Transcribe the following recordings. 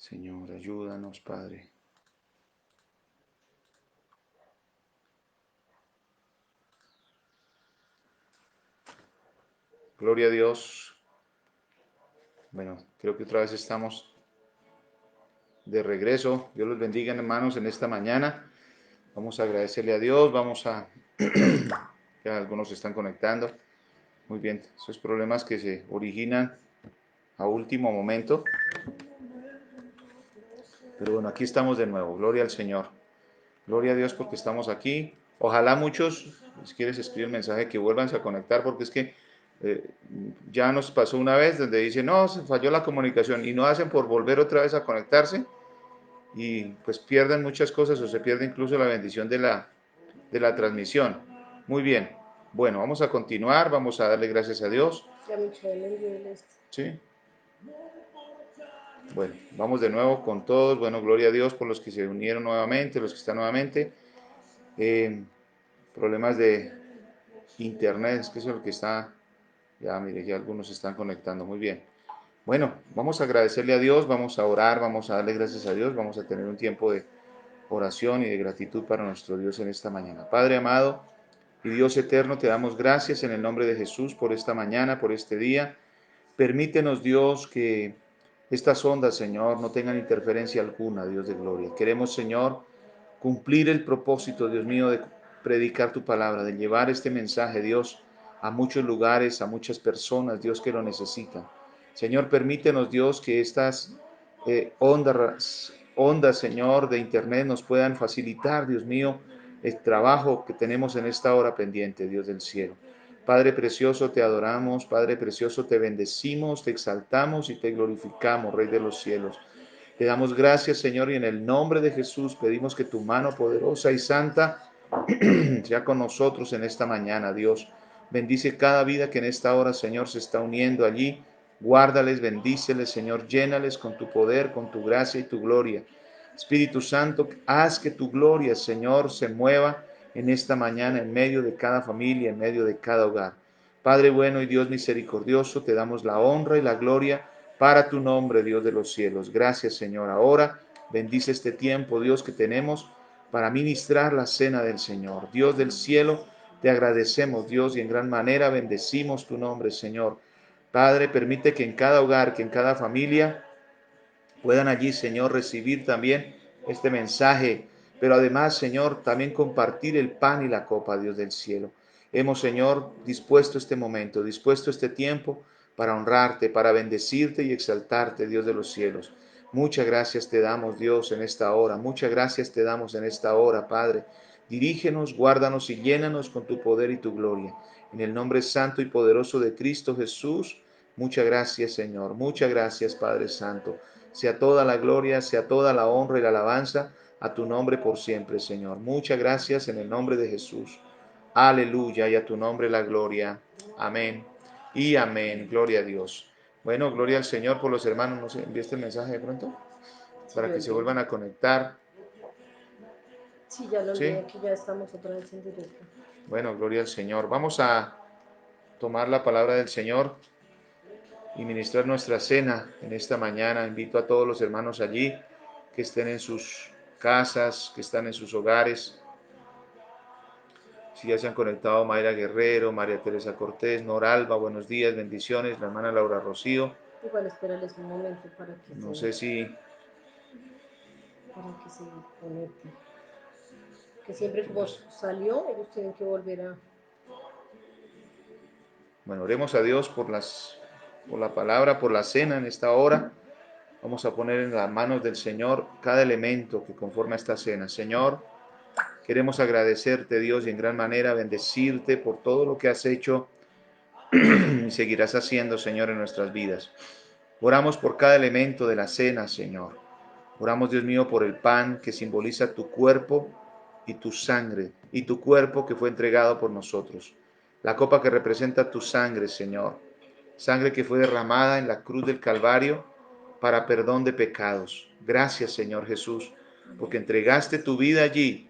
Señor, ayúdanos, Padre. Gloria a Dios. Bueno, creo que otra vez estamos de regreso. Dios los bendiga, hermanos, en esta mañana. Vamos a agradecerle a Dios. Ya algunos se están conectando. Muy bien, esos problemas que se originan a último momento. Pero bueno, aquí estamos de nuevo. Gloria al Señor. Gloria a Dios porque estamos aquí. Ojalá muchos, si quieres escribir el mensaje, que vuelvan a conectar, porque es que eh, ya nos pasó una vez donde dicen, no, se falló la comunicación, y no hacen por volver otra vez a conectarse, y pues pierden muchas cosas, o se pierde incluso la bendición de la transmisión. Muy bien, bueno, vamos a continuar, vamos a darle gracias a Dios. ¿Sí? Bueno, vamos de nuevo con todos. Bueno, gloria a Dios por los que se unieron nuevamente, los que están nuevamente. Problemas de internet, es que eso es lo que está. Ya, mire, ya algunos se están conectando. Muy bien. Bueno, vamos a agradecerle a Dios, vamos a orar, vamos a darle gracias a Dios, vamos a tener un tiempo de oración y de gratitud para nuestro Dios en esta mañana. Padre amado y Dios eterno, te damos gracias en el nombre de Jesús por esta mañana, por este día. Permítenos, Dios, que estas ondas, Señor, no tengan interferencia alguna, Dios de gloria. Queremos, Señor, cumplir el propósito, Dios mío, de predicar tu palabra, de llevar este mensaje, Dios, a muchos lugares, a muchas personas, Dios, que lo necesitan. Señor, permítenos, Dios, que estas ondas, Señor, de internet nos puedan facilitar, Dios mío, el trabajo que tenemos en esta hora pendiente, Dios del cielo. Padre precioso, te adoramos, Padre precioso, te bendecimos, te exaltamos y te glorificamos, Rey de los cielos. Te damos gracias, Señor, y en el nombre de Jesús pedimos que tu mano poderosa y santa sea con nosotros en esta mañana, Dios. Bendice cada vida que en esta hora, Señor, se está uniendo allí. Guárdales, bendíceles, Señor, llénales con tu poder, con tu gracia y tu gloria. Espíritu Santo, haz que tu gloria, Señor, se mueva en esta mañana en medio de cada familia, en medio de cada hogar. Padre bueno y Dios misericordioso, te damos la honra y la gloria para tu nombre, Dios de los cielos. Gracias, Señor. Ahora bendice este tiempo, Dios, que tenemos para ministrar la cena del Señor. Dios del cielo, te agradecemos, Dios, y en gran manera bendecimos tu nombre, Señor. Padre, permite que en cada hogar, que en cada familia, puedan allí, Señor, recibir también este mensaje, pero además, Señor, también compartir el pan y la copa, Dios del cielo. Hemos, Señor, dispuesto este momento, dispuesto este tiempo para honrarte, para bendecirte y exaltarte, Dios de los cielos. Muchas gracias te damos, Dios, en esta hora. Muchas gracias te damos en esta hora, Padre. Dirígenos, guárdanos y llénanos con tu poder y tu gloria. En el nombre santo y poderoso de Cristo Jesús, muchas gracias, Señor. Muchas gracias, Padre Santo. Sea toda la gloria, sea toda la honra y la alabanza a tu nombre por siempre, Señor. Muchas gracias en el nombre de Jesús. Aleluya, y a tu nombre la gloria. Amén y amén. Gloria a Dios. Bueno, gloria al Señor por los hermanos. ¿No se enviaste el mensaje de pronto? Para que se vuelvan a conectar. Sí, ya lo ¿Sí? envié, aquí ya estamos otra vez en directo. Bueno, gloria al Señor. Vamos a tomar la palabra del Señor y ministrar nuestra cena en esta mañana. Invito a todos los hermanos allí que estén en sus casas, que están en sus hogares. Si ya se han conectado Mayra Guerrero, María Teresa Cortés, Noralba, buenos días, bendiciones, la hermana Laura Rocío. Igual espérales un momento para que No sé si... se conecten. Que siempre como salió, ellos tienen que volver a... Bueno, oremos a Dios por la palabra, por la cena en esta hora. Vamos a poner en las manos del Señor cada elemento que conforma esta cena. Señor, queremos agradecerte, Dios, y en gran manera bendecirte por todo lo que has hecho y seguirás haciendo, Señor, en nuestras vidas. Oramos por cada elemento de la cena, Señor. Oramos, Dios mío, por el pan que simboliza tu cuerpo y tu sangre, y tu cuerpo que fue entregado por nosotros. La copa que representa tu sangre, Señor. Sangre que fue derramada en la cruz del Calvario para perdón de pecados. Gracias, Señor Jesús, porque entregaste tu vida allí,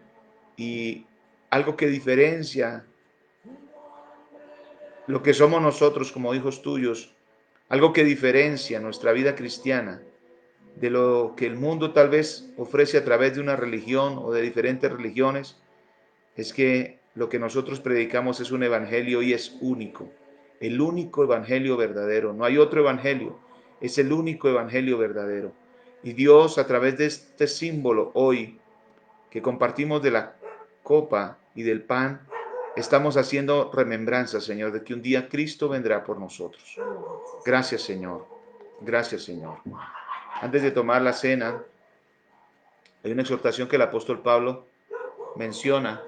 y algo que diferencia lo que somos nosotros como hijos tuyos, algo que diferencia nuestra vida cristiana, de lo que el mundo tal vez ofrece a través de una religión o de diferentes religiones, es que lo que nosotros predicamos es un evangelio y es único, el único evangelio verdadero. No hay otro evangelio, es el único evangelio verdadero. Y Dios, a través de este símbolo hoy que compartimos de la copa y del pan, estamos haciendo remembranza, Señor, de que un día Cristo vendrá por nosotros. Gracias, Señor. Gracias, Señor. Antes de tomar la cena, hay una exhortación que el apóstol Pablo menciona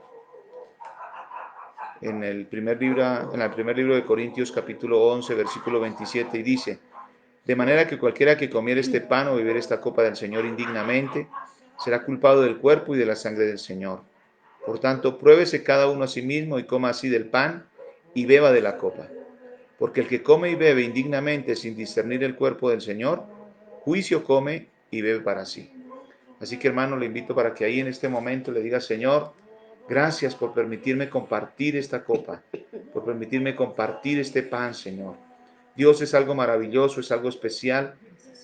en el primer libro de Corintios, capítulo 11, versículo 27, y dice: de manera que cualquiera que comiere este pan o bebiere esta copa del Señor indignamente, será culpado del cuerpo y de la sangre del Señor. Por tanto, pruébese cada uno a sí mismo y coma así del pan y beba de la copa. Porque el que come y bebe indignamente sin discernir el cuerpo del Señor, juicio come y bebe para sí. Así que, hermano, le invito para que ahí en este momento le diga: Señor, gracias por permitirme compartir esta copa, por permitirme compartir este pan, Señor. Dios, es algo maravilloso, es algo especial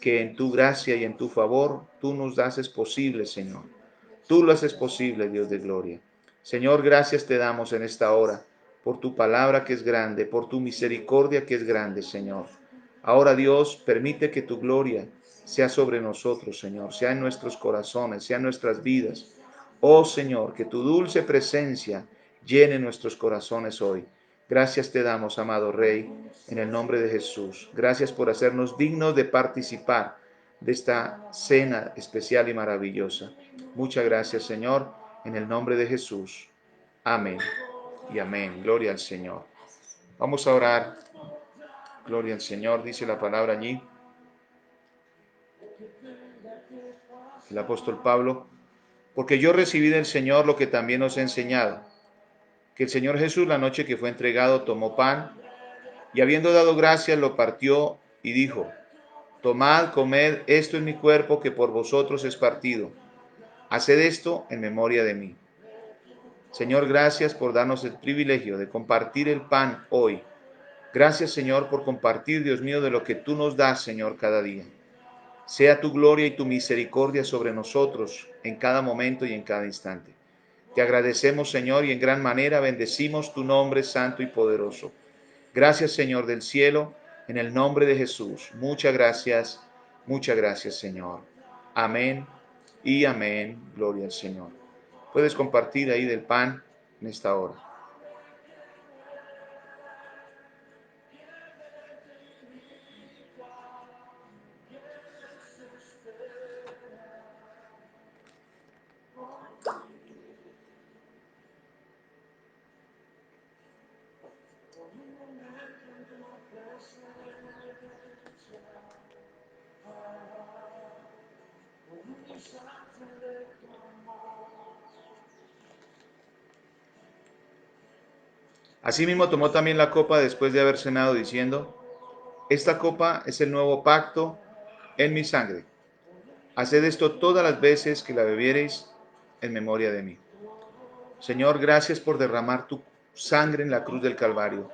que en tu gracia y en tu favor tú nos haces posible, Señor. Tú lo haces posible, Dios de gloria. Señor, gracias te damos en esta hora por tu palabra que es grande, por tu misericordia que es grande, Señor. Ahora, Dios, permite que tu gloria sea sobre nosotros, Señor, sea en nuestros corazones, sea en nuestras vidas. Oh, Señor, que tu dulce presencia llene nuestros corazones hoy. Gracias te damos, amado Rey, en el nombre de Jesús. Gracias por hacernos dignos de participar de esta cena especial y maravillosa. Muchas gracias, Señor, en el nombre de Jesús. Amén y amén. Gloria al Señor. Vamos a orar. Gloria al Señor, dice la palabra allí. El apóstol Pablo: porque yo recibí del Señor lo que también os he enseñado, que el Señor Jesús, la noche que fue entregado, tomó pan y, habiendo dado gracias, lo partió y dijo: tomad, comed, esto es mi cuerpo que por vosotros es partido. Haced esto en memoria de mí. Señor, gracias por darnos el privilegio de compartir el pan hoy. Gracias, Señor, por compartir, Dios mío, de lo que tú nos das, Señor, cada día. Sea tu gloria y tu misericordia sobre nosotros en cada momento y en cada instante. Te agradecemos, Señor, y en gran manera bendecimos tu nombre santo y poderoso. Gracias, Señor del cielo, en el nombre de Jesús. Muchas gracias, Señor. Amén y amén. Gloria al Señor. Puedes compartir ahí del pan en esta hora. Asimismo tomó también la copa después de haber cenado, diciendo: esta copa es el nuevo pacto en mi sangre. Haced esto todas las veces que la bebiereis en memoria de mí. Señor, gracias por derramar tu sangre en la cruz del Calvario.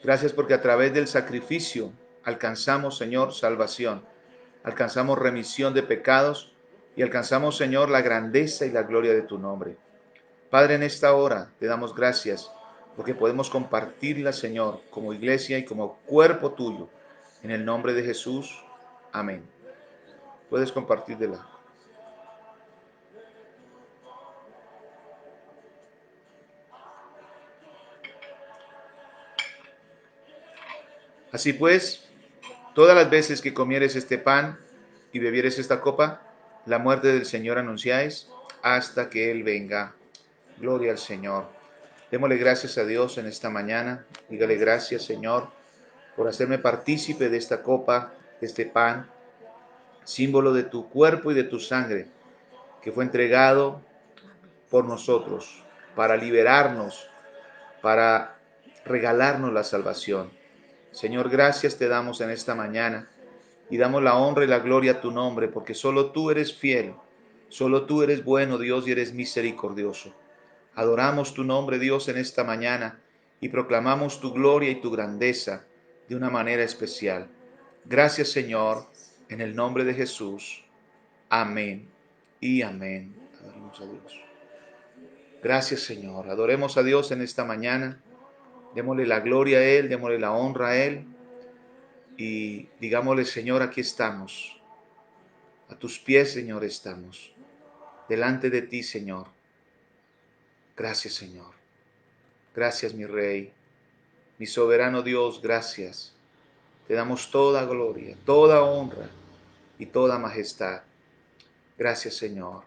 Gracias porque a través del sacrificio alcanzamos, Señor, salvación. Alcanzamos remisión de pecados y alcanzamos, Señor, la grandeza y la gloria de tu nombre. Padre, en esta hora te damos gracias porque podemos compartirla, Señor, como iglesia y como cuerpo tuyo. En el nombre de Jesús. Amén. Puedes compartirla. Así pues, todas las veces que comieres este pan y bebieres esta copa, la muerte del Señor anunciáis hasta que Él venga. Gloria al Señor. Démosle gracias a Dios en esta mañana. Dígale: gracias, Señor, por hacerme partícipe de esta copa, de este pan, símbolo de tu cuerpo y de tu sangre, que fue entregado por nosotros, para liberarnos, para regalarnos la salvación. Señor, gracias te damos en esta mañana y damos la honra y la gloria a tu nombre, porque solo tú eres fiel, solo tú eres bueno, Dios, y eres misericordioso. Adoramos tu nombre, Dios, en esta mañana y proclamamos tu gloria y tu grandeza de una manera especial. Gracias, Señor, En el nombre de Jesús. Amén y amén. Adoremos a Dios. Gracias, Señor. Adoremos a Dios en esta mañana. Démosle la gloria a Él, démosle la honra a Él. Y digámosle, Señor, aquí estamos. A tus pies, Señor, estamos. Delante de ti, Señor. Gracias, Señor. Gracias, mi Rey. Mi soberano Dios, gracias. Te damos toda gloria, toda honra y toda majestad. Gracias, Señor.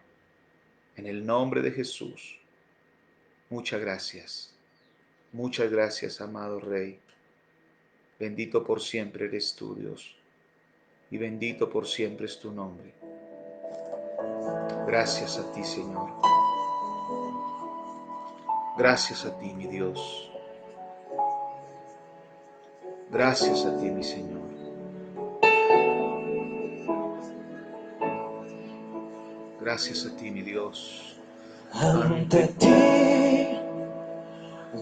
En el nombre de Jesús. Muchas gracias. Muchas gracias, amado Rey. Bendito por siempre eres tú, Dios. Y bendito por siempre es tu nombre. Gracias a ti, Señor. Gracias a ti, mi Dios. Gracias a ti, mi Señor. Gracias a ti, mi Dios. Ante ti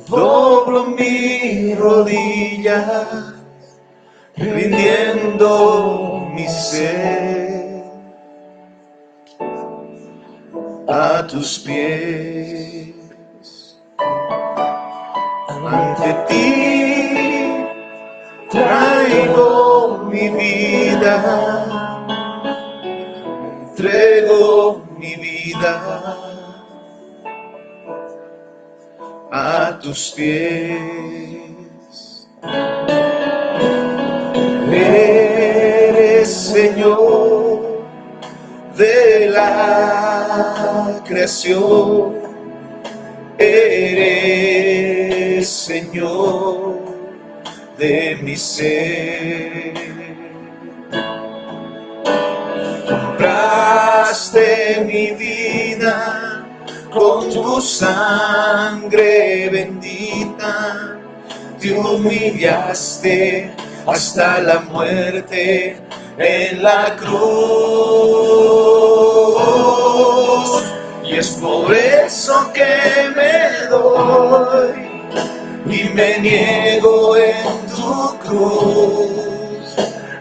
doblo mi rodilla, rindiendo mi ser a tus pies. Ante ti traigo mi vida, entrego mi vida a tus pies. Eres Señor de la creación, eres Señor de mi ser. Compraste mi vida con tu sangre bendita, te humillaste hasta la muerte en la cruz. Y es por eso que me doy y me niego en tu cruz.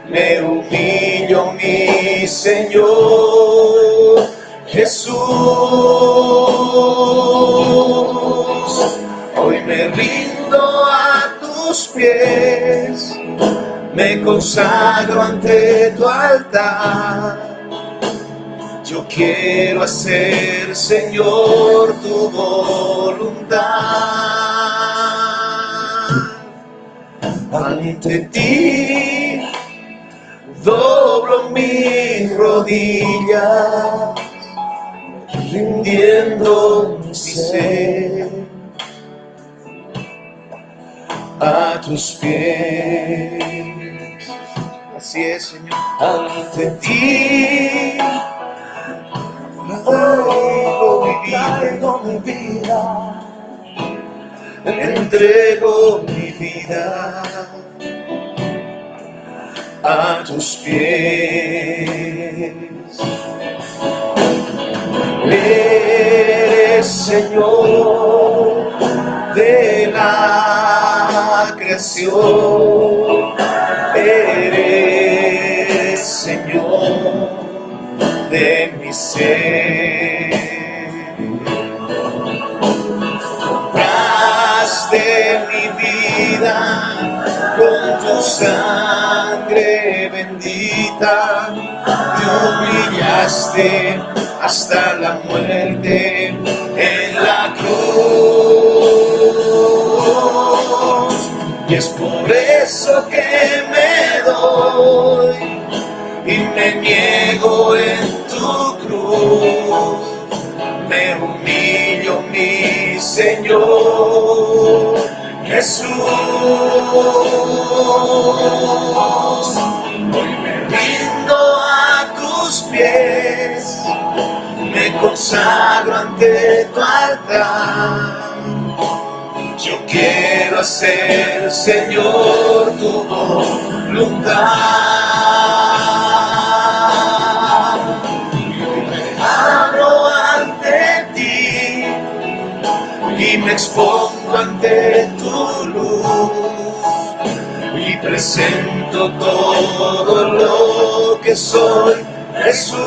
Me humillo, mi Señor Jesús. Hoy me rindo a tus pies, me consagro ante tu altar. Yo quiero hacer, Señor, tu voluntad. Ante ti doblo mi rodilla, rindiendo mi ser a tus pies. Así es, Señor. Ante ti traigo mi vida, Entrego mi vida a tus pies. Eres Señor de la creación, eres Señor de mi ser. Compraste mi vida con tu sangre bendita, te humillaste hasta la muerte en la cruz. Y es por eso que me doy y me niego en tu cruz. Me humillo, mi Señor Jesús. Hoy me rindo a tus pies, me consagro ante tu altar. Yo quiero hacer, Señor, tu voluntad. Y me expongo ante tu luz, y y presento todo lo que soy, Jesús.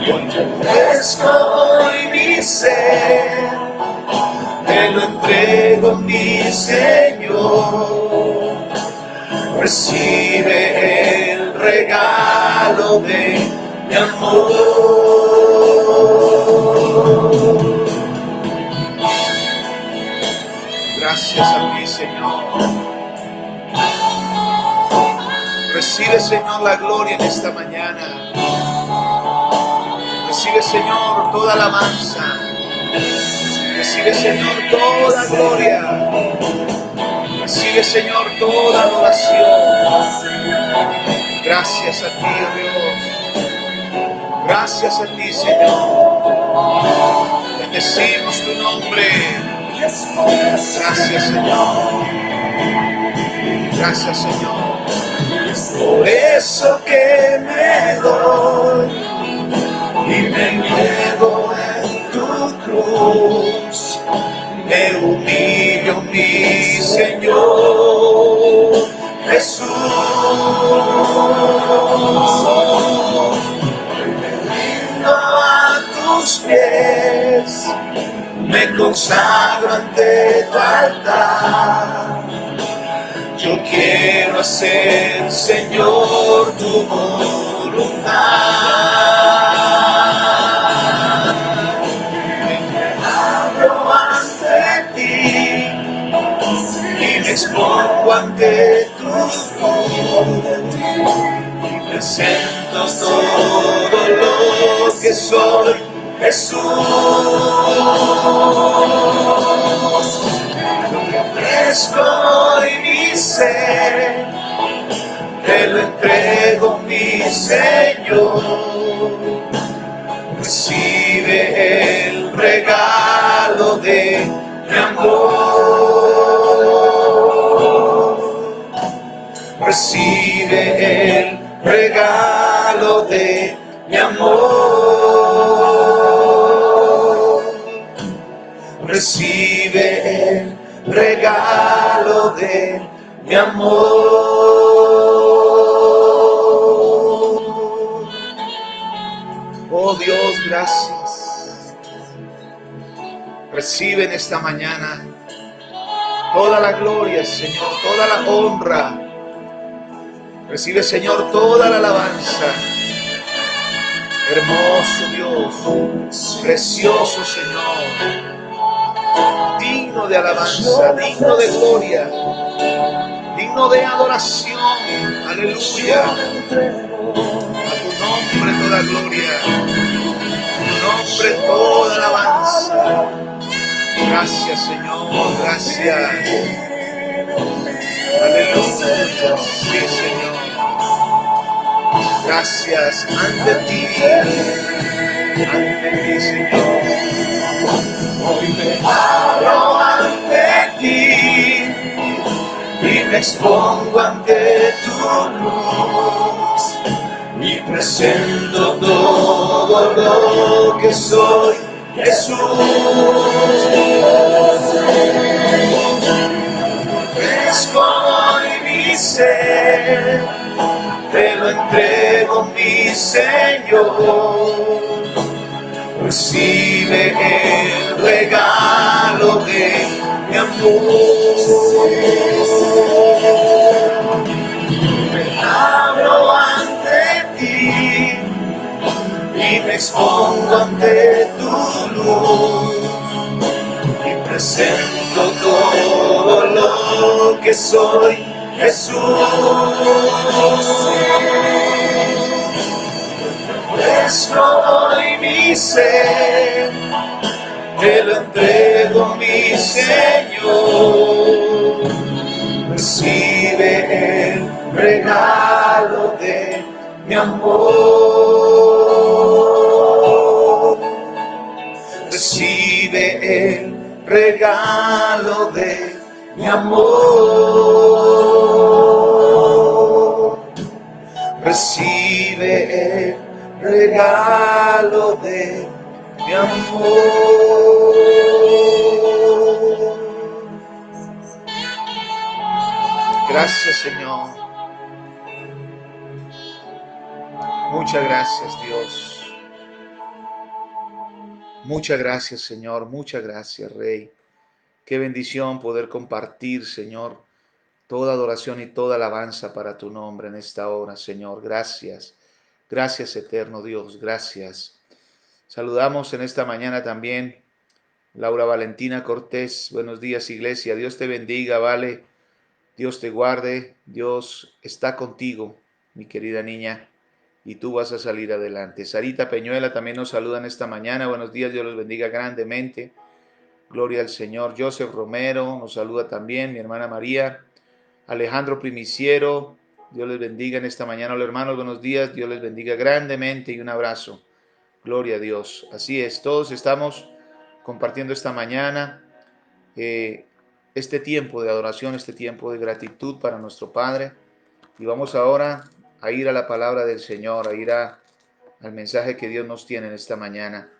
Yo te ofrezco hoy mi ser, te lo entrego, mi Señor. Recibe el regalo de mi amor. Gracias a ti, Señor. Recibe, Señor, la gloria en esta mañana. Recibe, Señor, toda alabanza. Recibe, Señor, toda gloria. Recibe, Señor, toda adoración. Gracias a ti, oh Dios. Gracias a ti, Señor. Bendecimos tu nombre. Gracias, Señor. Gracias, Señor. Por eso que me doy y me niego en tu cruz, me humillo, mi Señor Jesús. Me rindo a tus pies, me consagro ante tu altar. Yo quiero hacer, Señor, tu voluntad. Me abro ante ti y me expongo ante tu luz. Y presento todo lo que soy, Jesús. Ofrezco hoy mi ser, te lo entrego, mi Señor. Recibe el regalo de mi amor. Recibe el regalo de mi amor. Recibe el regalo de mi amor. Oh Dios, gracias. Recibe en esta mañana toda la gloria, Señor, toda la honra. Recibe, Señor, toda la alabanza. Hermoso Dios, precioso Señor, digno de alabanza, digno de gloria, digno de adoración. Aleluya. A tu nombre toda gloria, a tu nombre toda alabanza. Gracias, Señor, gracias. Aleluya. Sí, Señor. Gracias ante ti, Señor. Hoy me abro ante ti y me expongo ante tu luz y presento todo lo que soy, Jesús. Ofrezco hoy mi ser, te lo entrego, mi Señor. Recibe el regalo de mi amor. Me abro ante ti y me expongo ante tu luz y presento todo lo que soy, Jesús. Ofrezco hoy mi ser, te lo entrego, mi Señor. Recibe el regalo de mi amor. Recibe el regalo de mi amor. Recibe el regalo de mi amor. Gracias, Señor. Muchas gracias, Dios. Muchas gracias, Señor. Muchas gracias, Rey. Qué bendición poder compartir, Señor, toda adoración y toda alabanza para tu nombre en esta hora, Señor. Gracias. Gracias, eterno Dios. Gracias. Saludamos en esta mañana también Laura Valentina Cortés. Buenos días, iglesia. Dios te bendiga, vale. Dios te guarde. Dios está contigo, mi querida niña, y tú vas a salir adelante. Sarita Peñuela también nos saluda en esta mañana. Buenos días, Dios los bendiga grandemente. Gloria al Señor. Joseph Romero nos saluda también, mi hermana María. Alejandro Primiciero, Dios les bendiga en esta mañana. Hola hermanos, buenos días. Dios les bendiga grandemente y un abrazo. Gloria a Dios. Así es, todos estamos compartiendo esta mañana este tiempo de adoración, este tiempo de gratitud para nuestro Padre. Y vamos ahora a ir a la palabra del Señor, a ir al mensaje que Dios nos tiene en esta mañana.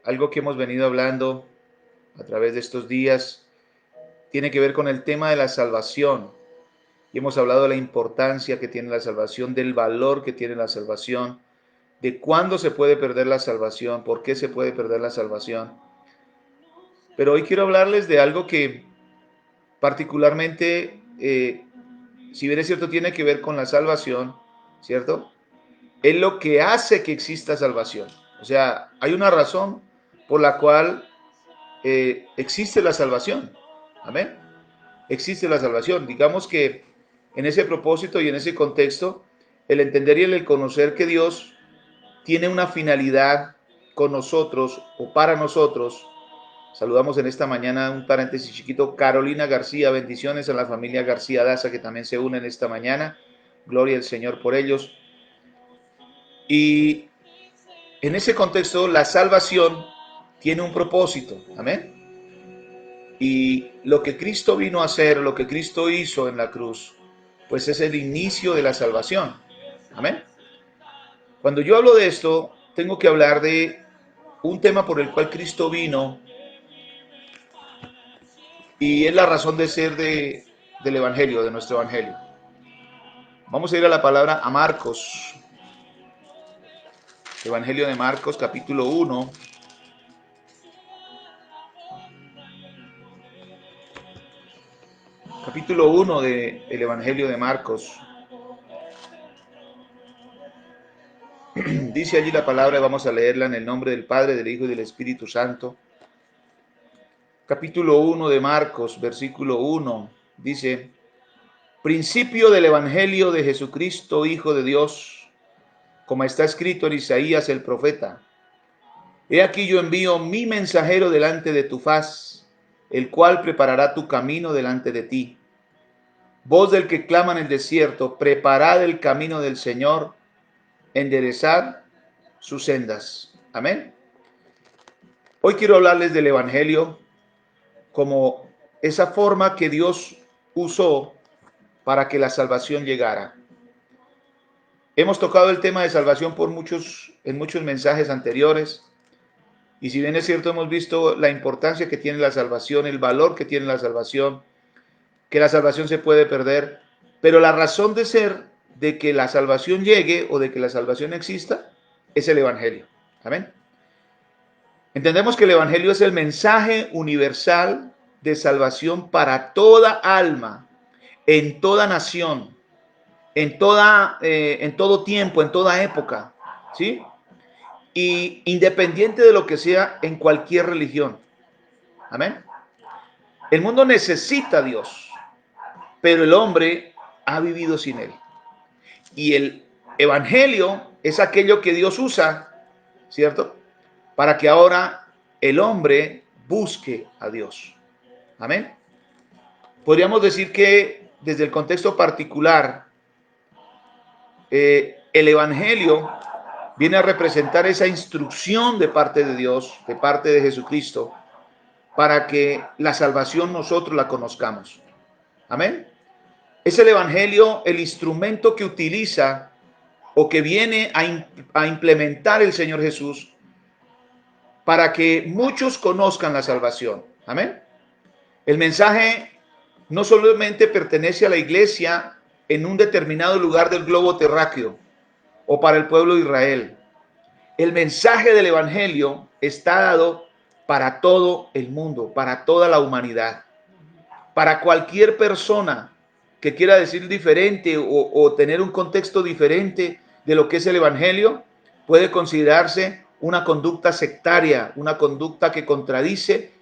Algo que hemos venido hablando a través de estos días tiene que ver con el tema de la salvación. Y hemos hablado de la importancia que tiene la salvación, del valor que tiene la salvación, de cuándo se puede perder la salvación, por qué se puede perder la salvación. Pero hoy quiero hablarles de algo que particularmente, si bien es cierto, tiene que ver con la salvación, ¿cierto? Es lo que hace que exista salvación. O sea, hay una razón por la cual existe la salvación. Amén. Existe la salvación. Digamos que en ese propósito y en ese contexto, el entender y el conocer que Dios tiene una finalidad con nosotros o para nosotros. Saludamos en esta mañana, un paréntesis chiquito, Carolina García, bendiciones a la familia García Daza que también se unen esta mañana. Gloria al Señor por ellos. Y en ese contexto, la salvación tiene un propósito. Amén. Y lo que Cristo vino a hacer, lo que Cristo hizo en la cruz, pues es el inicio de la salvación. Amén. Cuando yo hablo de esto, tengo que hablar de un tema por el cual Cristo vino y es la razón de ser del Evangelio, de nuestro Evangelio. Vamos a ir a la palabra a Marcos. Evangelio de Marcos, capítulo 1. Capítulo 1 del Evangelio de Marcos. Dice allí la palabra, vamos a leerla en el nombre del Padre, del Hijo y del Espíritu Santo. Capítulo 1 de Marcos, versículo 1, dice: principio del Evangelio de Jesucristo, Hijo de Dios, como está escrito en Isaías el profeta. He aquí yo envío mi mensajero delante de tu faz, el cual preparará tu camino delante de ti. Voz del que clama en el desierto, preparad el camino del Señor, enderezad sus sendas. Amén. Hoy quiero hablarles del Evangelio como esa forma que Dios usó para que la salvación llegara. Hemos tocado el tema de salvación en muchos mensajes anteriores. Y si bien es cierto, hemos visto la importancia que tiene la salvación, el valor que tiene la salvación, que la salvación se puede perder, pero la razón de ser de que la salvación llegue o de que la salvación exista es el Evangelio. Amén. Entendemos que el Evangelio es el mensaje universal de salvación para toda alma, en toda nación, en todo tiempo, en toda época, ¿sí? Y independiente de lo que sea, en cualquier religión. Amén. El mundo necesita a Dios, pero el hombre ha vivido sin él. Y el Evangelio es aquello que Dios usa, ¿cierto? Para que ahora el hombre busque a Dios. Amén. Podríamos decir que desde el contexto particular, el Evangelio viene a representar esa instrucción de parte de Dios, de parte de Jesucristo, para que la salvación nosotros la conozcamos. Amén. Es el Evangelio el instrumento que utiliza o que viene a implementar el Señor Jesús para que muchos conozcan la salvación. Amén. El mensaje no solamente pertenece a la iglesia en un determinado lugar del globo terráqueo o para el pueblo de Israel. El mensaje del evangelio está dado para todo el mundo, para toda la humanidad, para cualquier persona que quiera decir diferente o tener un contexto diferente de lo que es el evangelio, puede considerarse una conducta sectaria, una conducta que contradice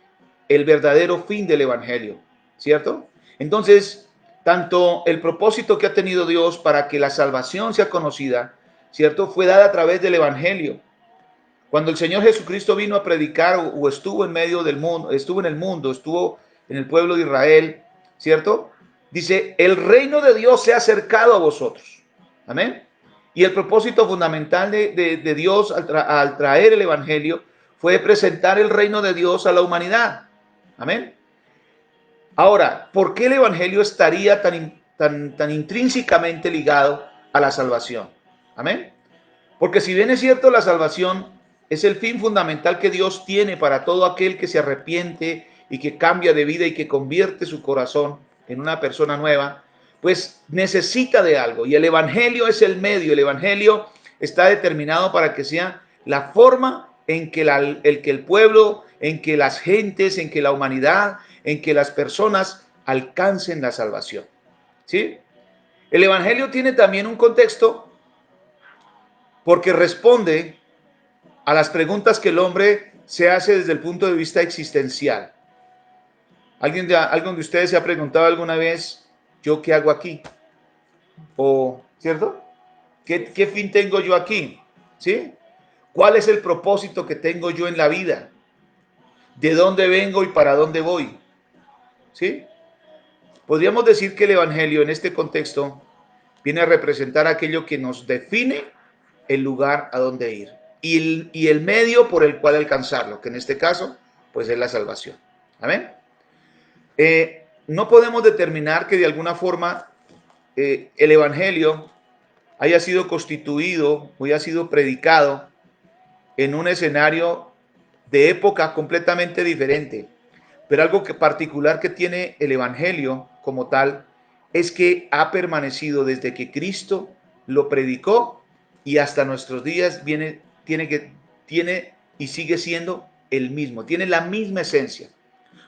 el verdadero fin del evangelio, ¿cierto? Entonces, tanto el propósito que ha tenido Dios para que la salvación sea conocida, ¿cierto? Fue dada a través del evangelio. Cuando el Señor Jesucristo vino a predicar o estuvo en medio del mundo, estuvo en el mundo, estuvo en el pueblo de Israel, ¿cierto? Dice, el reino de Dios se ha acercado a vosotros. Amén. Y el propósito fundamental de Dios al traer el evangelio fue presentar el reino de Dios a la humanidad. Amén. Ahora, ¿por qué el evangelio estaría tan intrínsecamente ligado a la salvación? Amén. Porque si bien es cierto, la salvación es el fin fundamental que Dios tiene para todo aquel que se arrepiente y que cambia de vida y que convierte su corazón en una persona nueva, pues necesita de algo. Y el evangelio es el medio. El evangelio está determinado para que sea la forma en que el pueblo, en que las gentes, en que la humanidad, en que las personas alcancen la salvación. ¿Sí? El evangelio tiene también un contexto porque responde a las preguntas que el hombre se hace desde el punto de vista existencial. ¿Alguien de ustedes se ha preguntado alguna vez, ¿yo qué hago aquí? O, ¿cierto? ¿Qué fin tengo yo aquí? ¿Sí? ¿Cuál es el propósito que tengo yo en la vida? ¿De dónde vengo y para dónde voy? ¿Sí? Podríamos decir que el evangelio en este contexto viene a representar aquello que nos define el lugar a donde ir y el medio por el cual alcanzarlo, que en este caso, pues es la salvación. Amén. No podemos determinar que de alguna forma el evangelio haya sido constituido o haya sido predicado en un escenario de época completamente diferente. Pero algo particular que tiene el evangelio como tal es que ha permanecido desde que Cristo lo predicó y hasta nuestros días tiene y sigue siendo el mismo, tiene la misma esencia.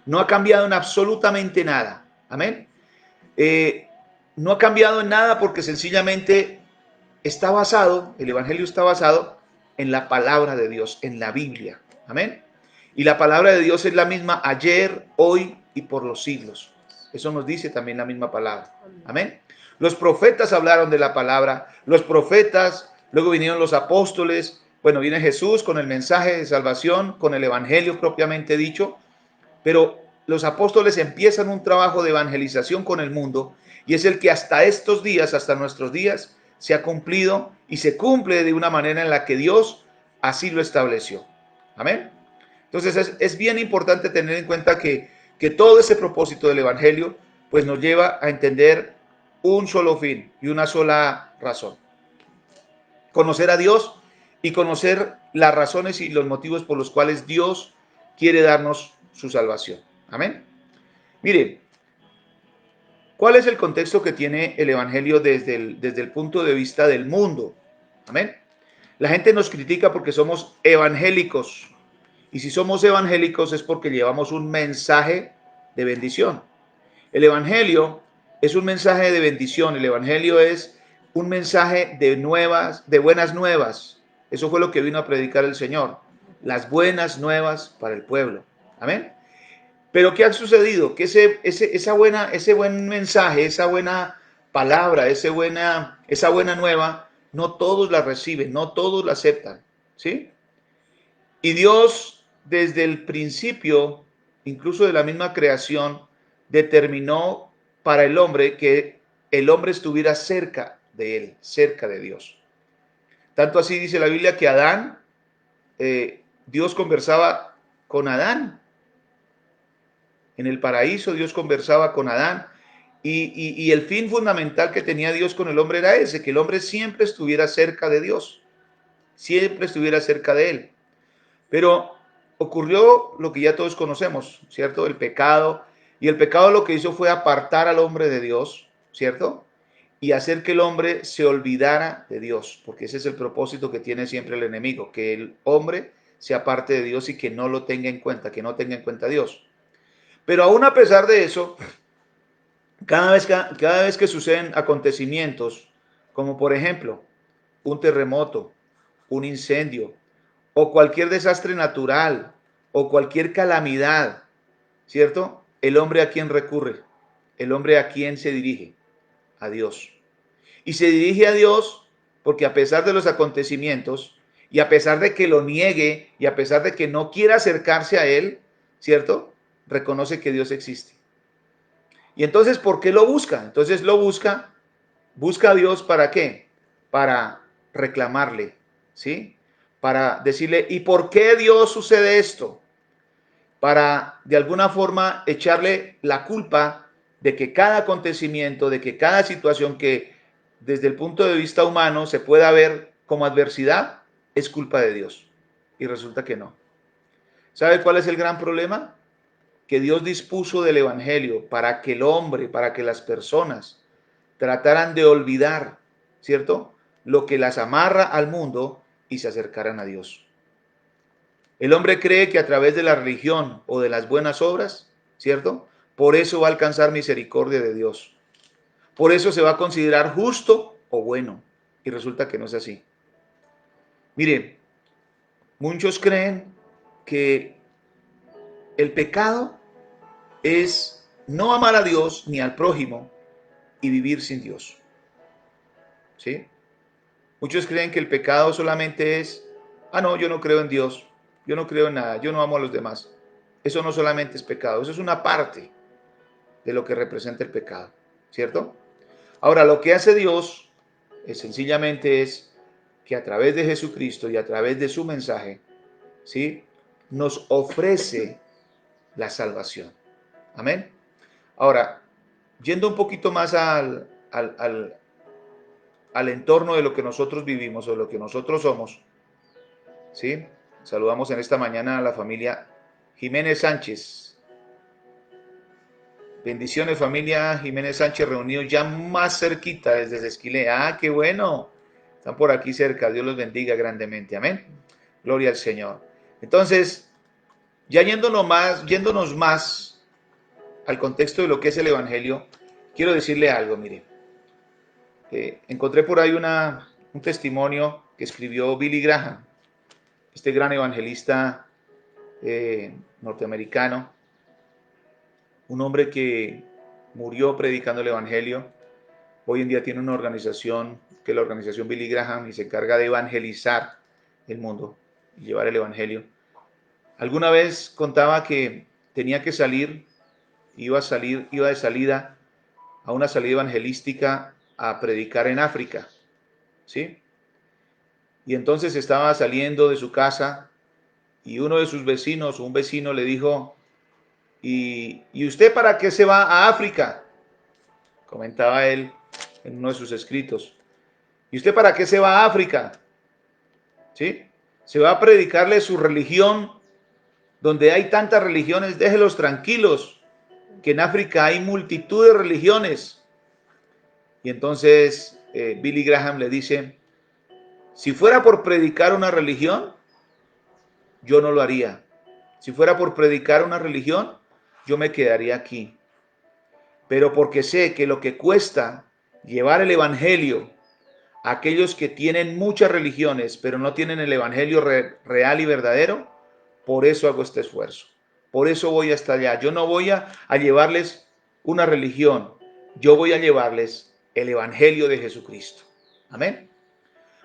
No ha cambiado en absolutamente nada. Amén. No ha cambiado en nada porque sencillamente está basado, el evangelio está basado en la palabra de Dios, en la Biblia. Amén. Y la palabra de Dios es la misma ayer, hoy y por los siglos. Eso nos dice también la misma palabra. Amén. Los profetas hablaron de la palabra, los profetas, luego vinieron los apóstoles, bueno, viene Jesús con el mensaje de salvación, con el evangelio propiamente dicho, pero los apóstoles empiezan un trabajo de evangelización con el mundo y es el que hasta estos días, hasta nuestros días, se ha cumplido y se cumple de una manera en la que Dios así lo estableció. Amén. Entonces es bien importante tener en cuenta que todo ese propósito del evangelio pues nos lleva a entender un solo fin y una sola razón. Conocer a Dios y conocer las razones y los motivos por los cuales Dios quiere darnos su salvación. Amén. Mire, ¿cuál es el contexto que tiene el evangelio desde el punto de vista del mundo? Amén. La gente nos critica porque somos evangélicos. Y si somos evangélicos es porque llevamos un mensaje de bendición. El evangelio es un mensaje de bendición. El evangelio es un mensaje de buenas nuevas. Eso fue lo que vino a predicar el Señor. Las buenas nuevas para el pueblo. Amén. Pero ¿qué ha sucedido? Que ese buen mensaje, esa buena palabra, esa buena nueva, no todos la reciben, no todos la aceptan. ¿Sí? Y Dios, desde el principio, incluso de la misma creación, determinó para el hombre que el hombre estuviera cerca de él, cerca de Dios. Tanto así dice la Biblia que Adán, Dios conversaba con Adán. En el paraíso Dios conversaba con Adán y el fin fundamental que tenía Dios con el hombre era ese, que el hombre siempre estuviera cerca de Dios, siempre estuviera cerca de él. Pero ocurrió lo que ya todos conocemos, ¿cierto? El pecado Y el pecado lo que hizo fue apartar al hombre de Dios, ¿cierto? Y hacer que el hombre se olvidara de Dios, porque ese es el propósito que tiene siempre el enemigo, que el hombre se aparte de Dios y que no lo tenga en cuenta, que no tenga en cuenta a Dios. Pero aún a pesar de eso, cada vez que suceden acontecimientos, como por ejemplo un terremoto, un incendio, o cualquier desastre natural, o cualquier calamidad, ¿cierto? El hombre a quién recurre, el hombre a quién se dirige, a Dios. Y se dirige a Dios porque a pesar de los acontecimientos, y a pesar de que lo niegue, y a pesar de que no quiera acercarse a Él, ¿cierto? Reconoce que Dios existe. Y entonces, ¿por qué lo busca? Entonces lo busca a Dios ¿para qué? Para reclamarle, ¿sí? Para decirle, ¿y por qué Dios sucede esto? Para de alguna forma echarle la culpa de que cada acontecimiento, de que cada situación que desde el punto de vista humano se pueda ver como adversidad, es culpa de Dios. Y resulta que no. ¿Sabe cuál es el gran problema? Que Dios dispuso del Evangelio para que el hombre, para que las personas trataran de olvidar, ¿cierto? Lo que las amarra al mundo y se acercaran a Dios. El hombre cree que a través de la religión o de las buenas obras, ¿cierto? Por eso va a alcanzar misericordia de Dios. Por eso se va a considerar justo o bueno. Y resulta que no es así. Mire, muchos creen que el pecado es no amar a Dios ni al prójimo y vivir sin Dios. ¿Sí? Muchos creen que el pecado solamente es, no, yo no creo en Dios, yo no creo en nada, yo no amo a los demás. Eso no solamente es pecado, eso es una parte de lo que representa el pecado, ¿cierto? Ahora, lo que hace Dios sencillamente es que a través de Jesucristo y a través de su mensaje, ¿sí? Nos ofrece la salvación. Amén. Ahora, yendo un poquito más al entorno de lo que nosotros vivimos o de lo que nosotros somos, ¿sí? Saludamos en esta mañana a la familia Jiménez Sánchez. Bendiciones, familia Jiménez Sánchez, reunidos ya más cerquita desde Esquilé. Qué bueno. Están por aquí cerca. Dios los bendiga grandemente. Amén. Gloria al Señor. Entonces, ya yéndonos más al contexto de lo que es el Evangelio, quiero decirle algo, mire. Encontré por ahí un testimonio que escribió Billy Graham, este gran evangelista norteamericano, un hombre que murió predicando el Evangelio. Hoy en día tiene una organización, que es la organización Billy Graham, y se encarga de evangelizar el mundo y llevar el Evangelio. Alguna vez contaba que tenía que salir, iba de salida a una salida evangelística a predicar en África, ¿sí? Y entonces estaba saliendo de su casa y uno de sus vecinos, un vecino le dijo, ¿y usted para qué se va a África? Comentaba él en uno de sus escritos. ¿Y usted para qué se va a África? ¿Sí? Se va a predicarle su religión, donde hay tantas religiones, déjelos tranquilos, que en África hay multitud de religiones. Y entonces Billy Graham le dice, si fuera por predicar una religión, yo no lo haría. Si fuera por predicar una religión, yo me quedaría aquí. Pero porque sé que lo que cuesta llevar el evangelio a aquellos que tienen muchas religiones, pero no tienen el evangelio real y verdadero, por eso hago este esfuerzo. Por eso voy hasta allá. Yo no voy a llevarles una religión, yo voy a llevarles el evangelio de Jesucristo. Amén.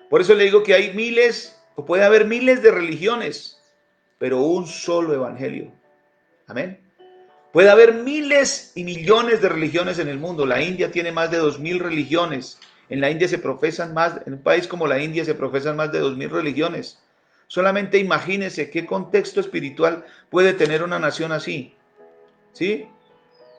Por eso le digo que hay miles, o puede haber miles de religiones, pero un solo evangelio. Amén. Puede haber miles y millones de religiones en el mundo. La India tiene más de 2000 religiones. En la India se profesan más, en un país como la India se profesan más de 2000 religiones. Solamente imagínense qué contexto espiritual puede tener una nación así. ¿Sí?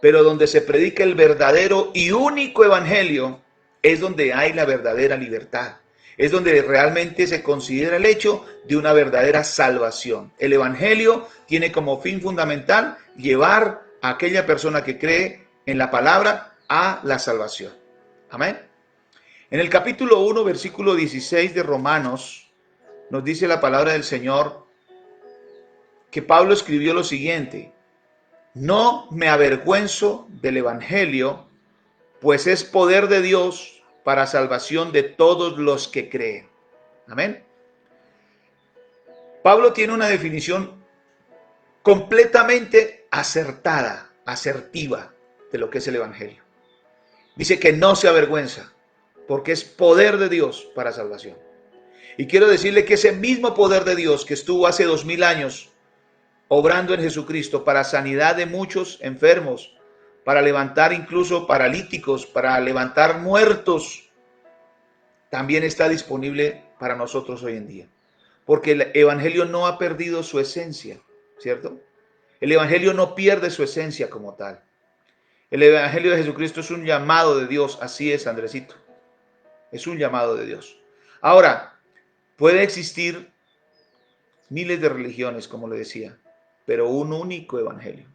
Pero donde se predica el verdadero y único evangelio es donde hay la verdadera libertad. Es donde realmente se considera el hecho de una verdadera salvación. El evangelio tiene como fin fundamental llevar a aquella persona que cree en la palabra a la salvación. Amén. En el capítulo 1, versículo 16 de Romanos, nos dice la palabra del Señor que Pablo escribió lo siguiente: no me avergüenzo del evangelio, pues es poder de Dios para salvación de todos los que creen. Amén. Pablo tiene una definición completamente acertada, asertiva de lo que es el evangelio. Dice que no se avergüenza, porque es poder de Dios para salvación. Y quiero decirle que ese mismo poder de Dios que estuvo hace 2000 años obrando en Jesucristo para sanidad de muchos enfermos, para levantar incluso paralíticos, para levantar muertos, también está disponible para nosotros hoy en día. Porque el evangelio no ha perdido su esencia, ¿cierto? El evangelio no pierde su esencia como tal. El evangelio de Jesucristo es un llamado de Dios, así es, Andresito. Es un llamado de Dios. Ahora, puede existir miles de religiones, como le decía, pero un único evangelio,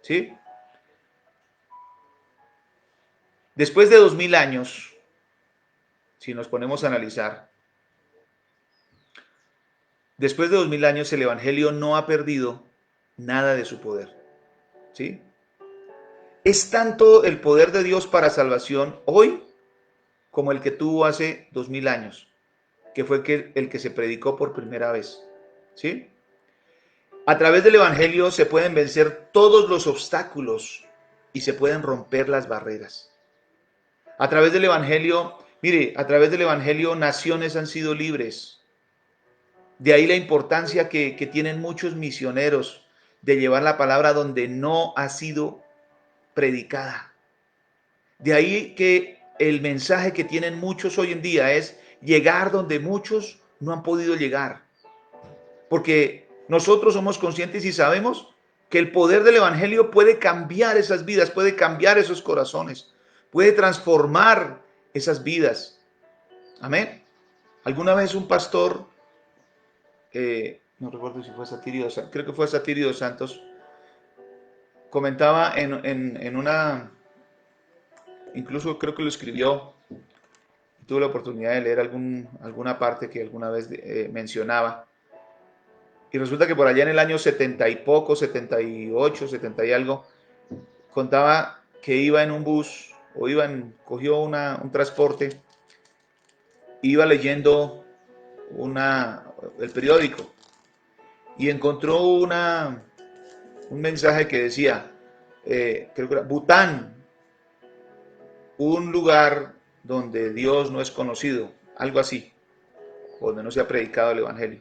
¿sí? Después de 2000 años, si nos ponemos a analizar, después de 2000 años el evangelio no ha perdido nada de su poder, ¿sí? Es tanto el poder de Dios para salvación hoy como el que tuvo hace 2000 años, que fue el que se predicó por primera vez, ¿sí? A través del evangelio se pueden vencer todos los obstáculos y se pueden romper las barreras. A través del evangelio, mire, a través del evangelio naciones han sido libres. De ahí la importancia que tienen muchos misioneros de llevar la palabra donde no ha sido predicada. De ahí que el mensaje que tienen muchos hoy en día es llegar donde muchos no han podido llegar. Porque nosotros somos conscientes y sabemos que el poder del evangelio puede cambiar esas vidas, puede cambiar esos corazones, puede transformar esas vidas. Amén. Alguna vez un pastor, no recuerdo si fue Satirio, creo que fue Satirio dos Santos, comentaba en una, incluso creo que lo escribió, tuve la oportunidad de leer alguna parte que alguna vez mencionaba. Y resulta que por allá en el año 70 y poco, 78, 70 y algo, contaba que iba en un bus o cogió un transporte, iba leyendo el periódico y encontró un mensaje que decía, creo que era Bután, un lugar donde Dios no es conocido, algo así, donde no se ha predicado el evangelio.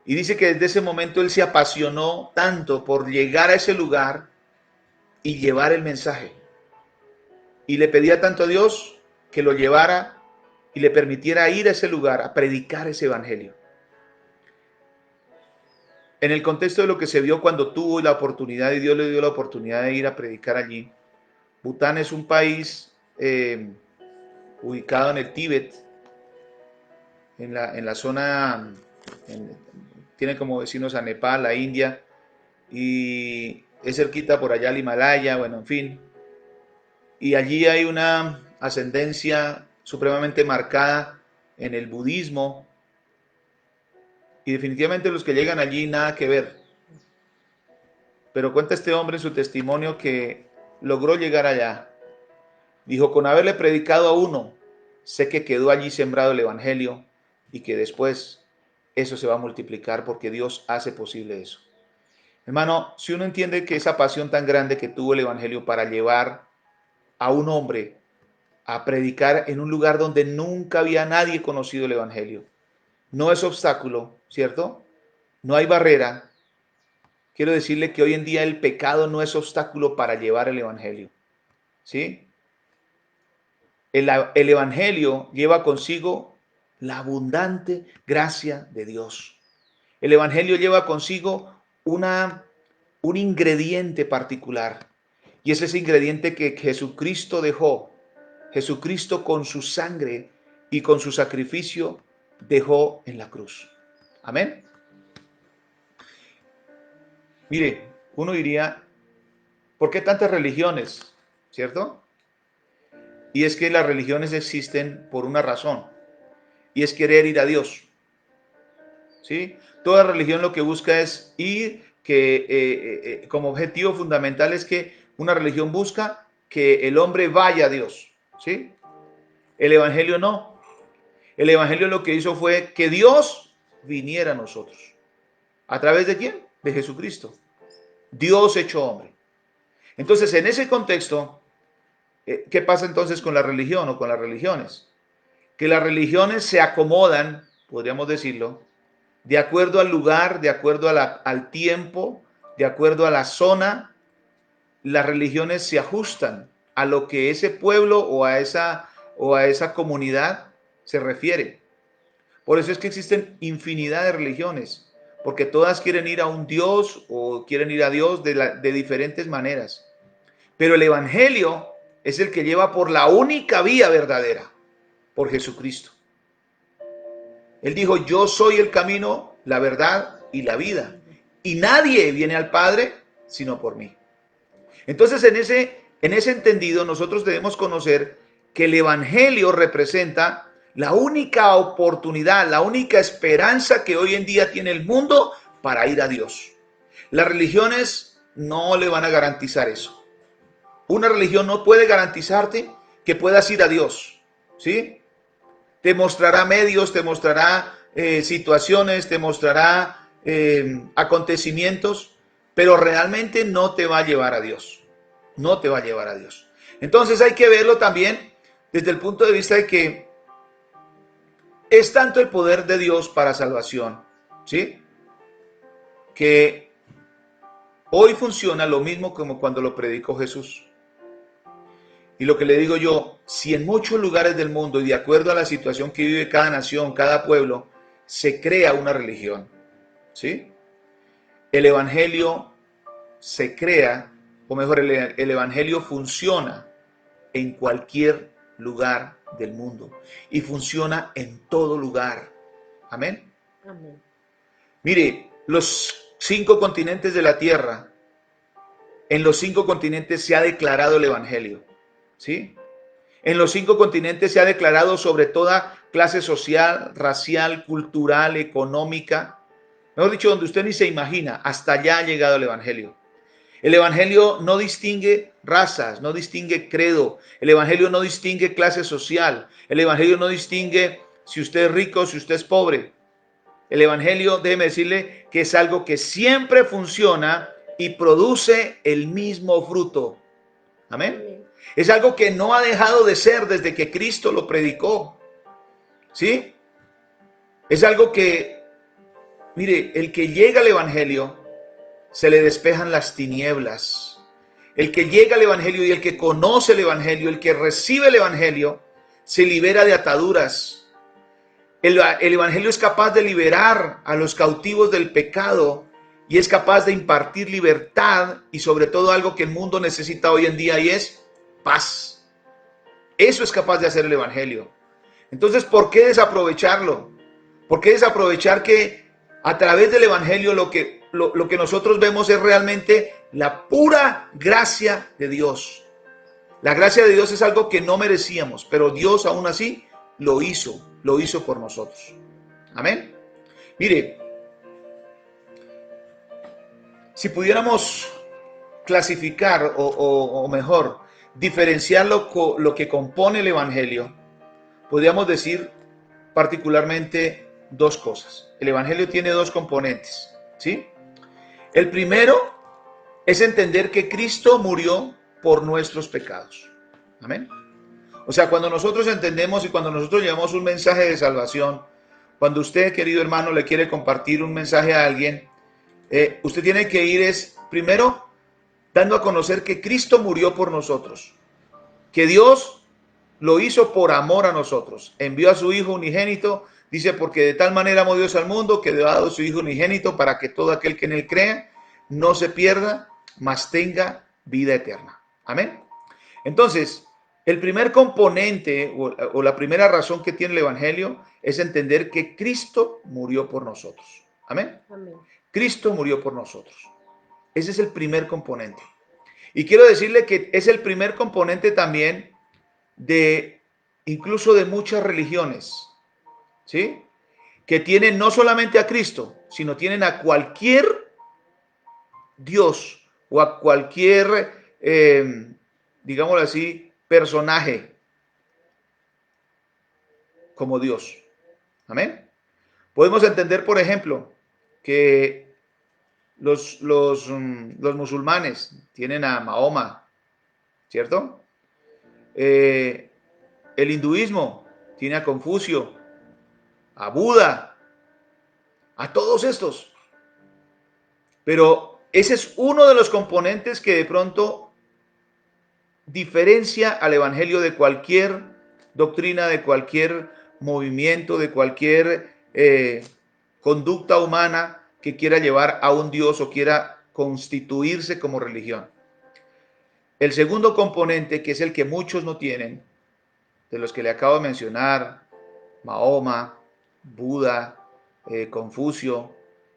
Y dice que desde ese momento él se apasionó tanto por llegar a ese lugar y llevar el mensaje. Y le pedía tanto a Dios que lo llevara y le permitiera ir a ese lugar a predicar ese evangelio. En el contexto de lo que se vio cuando tuvo la oportunidad y Dios le dio la oportunidad de ir a predicar allí, Bután es un país ubicado en el Tíbet, en la zona, tiene como vecinos a Nepal, a India, y es cerquita por allá al Himalaya, bueno, en fin. Y allí hay una ascendencia supremamente marcada en el budismo, y definitivamente los que llegan allí nada que ver. Pero cuenta este hombre en su testimonio que logró llegar allá. Dijo, con haberle predicado a uno, sé que quedó allí sembrado el evangelio y que después eso se va a multiplicar porque Dios hace posible eso. Hermano, si uno entiende que esa pasión tan grande que tuvo el evangelio para llevar a un hombre a predicar en un lugar donde nunca había nadie conocido el evangelio, no es obstáculo, ¿cierto? No hay barrera. Quiero decirle que hoy en día el pecado no es obstáculo para llevar el evangelio, ¿sí? El evangelio lleva consigo la abundante gracia de Dios. El evangelio lleva consigo un ingrediente particular, y es ese ingrediente que Jesucristo dejó. Jesucristo con su sangre y con su sacrificio dejó en la cruz. Amén. Mire, uno diría, ¿por qué tantas religiones? ¿Cierto? Y es que las religiones existen por una razón, y es querer ir a Dios. ¿Sí? Toda religión lo que busca es ir, como objetivo fundamental es que una religión busca que el hombre vaya a Dios. ¿Sí? El Evangelio no. El Evangelio lo que hizo fue que Dios viniera a nosotros. ¿A través de quién? De Jesucristo. Dios hecho hombre. Entonces, en ese contexto, ¿qué pasa entonces con la religión o con las religiones? Que las religiones se acomodan, podríamos decirlo, de acuerdo al lugar, de acuerdo al tiempo, de acuerdo a la zona. Las religiones se ajustan a lo que ese pueblo o a esa comunidad se refiere. Por eso es que existen infinidad de religiones, porque todas quieren ir a un Dios o quieren ir a Dios de diferentes maneras. Pero el Evangelio es el que lleva por la única vía verdadera, por Jesucristo. Él dijo, yo soy el camino, la verdad y la vida. Y nadie viene al Padre sino por mí. Entonces, en ese entendido, nosotros debemos conocer que el Evangelio representa la única oportunidad, la única esperanza que hoy en día tiene el mundo para ir a Dios. Las religiones no le van a garantizar eso. Una religión no puede garantizarte que puedas ir a Dios, ¿sí? Te mostrará medios, te mostrará situaciones, te mostrará acontecimientos, pero realmente no te va a llevar a Dios. No te va a llevar a Dios. Entonces hay que verlo también desde el punto de vista de que es tanto el poder de Dios para salvación, ¿sí? Que hoy funciona lo mismo como cuando lo predicó Jesús. Y lo que le digo yo, si en muchos lugares del mundo y de acuerdo a la situación que vive cada nación, cada pueblo, se crea una religión, ¿sí? El Evangelio se crea, o mejor, el Evangelio funciona en cualquier lugar del mundo y funciona en todo lugar. Amén. Amén. Mire, los 5 continentes de la tierra, en los 5 continentes se ha declarado el Evangelio, ¿sí? En los 5 continentes se ha declarado sobre toda clase social, racial, cultural, económica. Mejor dicho, donde usted ni se imagina, hasta allá ha llegado el Evangelio. El Evangelio no distingue razas, no distingue credo. El Evangelio no distingue clase social. El Evangelio no distingue si usted es rico o si usted es pobre. El Evangelio, déjeme decirle que es algo que siempre funciona y produce el mismo fruto. Amén. Es algo que no ha dejado de ser desde que Cristo lo predicó. ¿Sí? Es algo que, mire, el que llega al Evangelio, se le despejan las tinieblas. El que llega al Evangelio y el que conoce el Evangelio, el que recibe el Evangelio, se libera de ataduras. El Evangelio es capaz de liberar a los cautivos del pecado y es capaz de impartir libertad y sobre todo algo que el mundo necesita hoy en día y es paz. Eso es capaz de hacer el Evangelio. Entonces, ¿por qué desaprovecharlo? ¿Por qué desaprovechar que a través del Evangelio lo que nosotros vemos es realmente la pura gracia de Dios? La gracia de Dios es algo que no merecíamos, pero Dios aún así lo hizo por nosotros. Amén. Mire, si pudiéramos clasificar o mejor, diferenciar lo que compone el Evangelio, podríamos decir particularmente 2 cosas. El Evangelio tiene 2 componentes, ¿sí? El primero es entender que Cristo murió por nuestros pecados. Amén. O sea, cuando nosotros entendemos y cuando nosotros llevamos un mensaje de salvación, cuando usted, querido hermano, le quiere compartir un mensaje a alguien, usted tiene que ir primero dando a conocer que Cristo murió por nosotros, que Dios lo hizo por amor a nosotros, envió a su Hijo unigénito, dice, porque de tal manera amó Dios al mundo que dio a su Hijo unigénito para que todo aquel que en él crea no se pierda, mas tenga vida eterna. Amén. Entonces, el primer componente o la primera razón que tiene el Evangelio es entender que Cristo murió por nosotros. Amén. Amén. Cristo murió por nosotros. Ese es el primer componente. Y quiero decirle que es el primer componente también de incluso de muchas religiones, ¿sí? Que tienen no solamente a Cristo, sino tienen a cualquier Dios o a cualquier, digámoslo así, personaje como Dios. Amén. Podemos entender, por ejemplo, que los musulmanes tienen a Mahoma, ¿cierto? El hinduismo tiene a Confucio, a Buda, a todos estos. Pero ese es uno de los componentes que de pronto diferencia al evangelio de cualquier doctrina, de cualquier movimiento, de cualquier conducta humana que quiera llevar a un Dios o quiera constituirse como religión. El segundo componente, que es el que muchos no tienen, de los que le acabo de mencionar, Mahoma, Buda, Confucio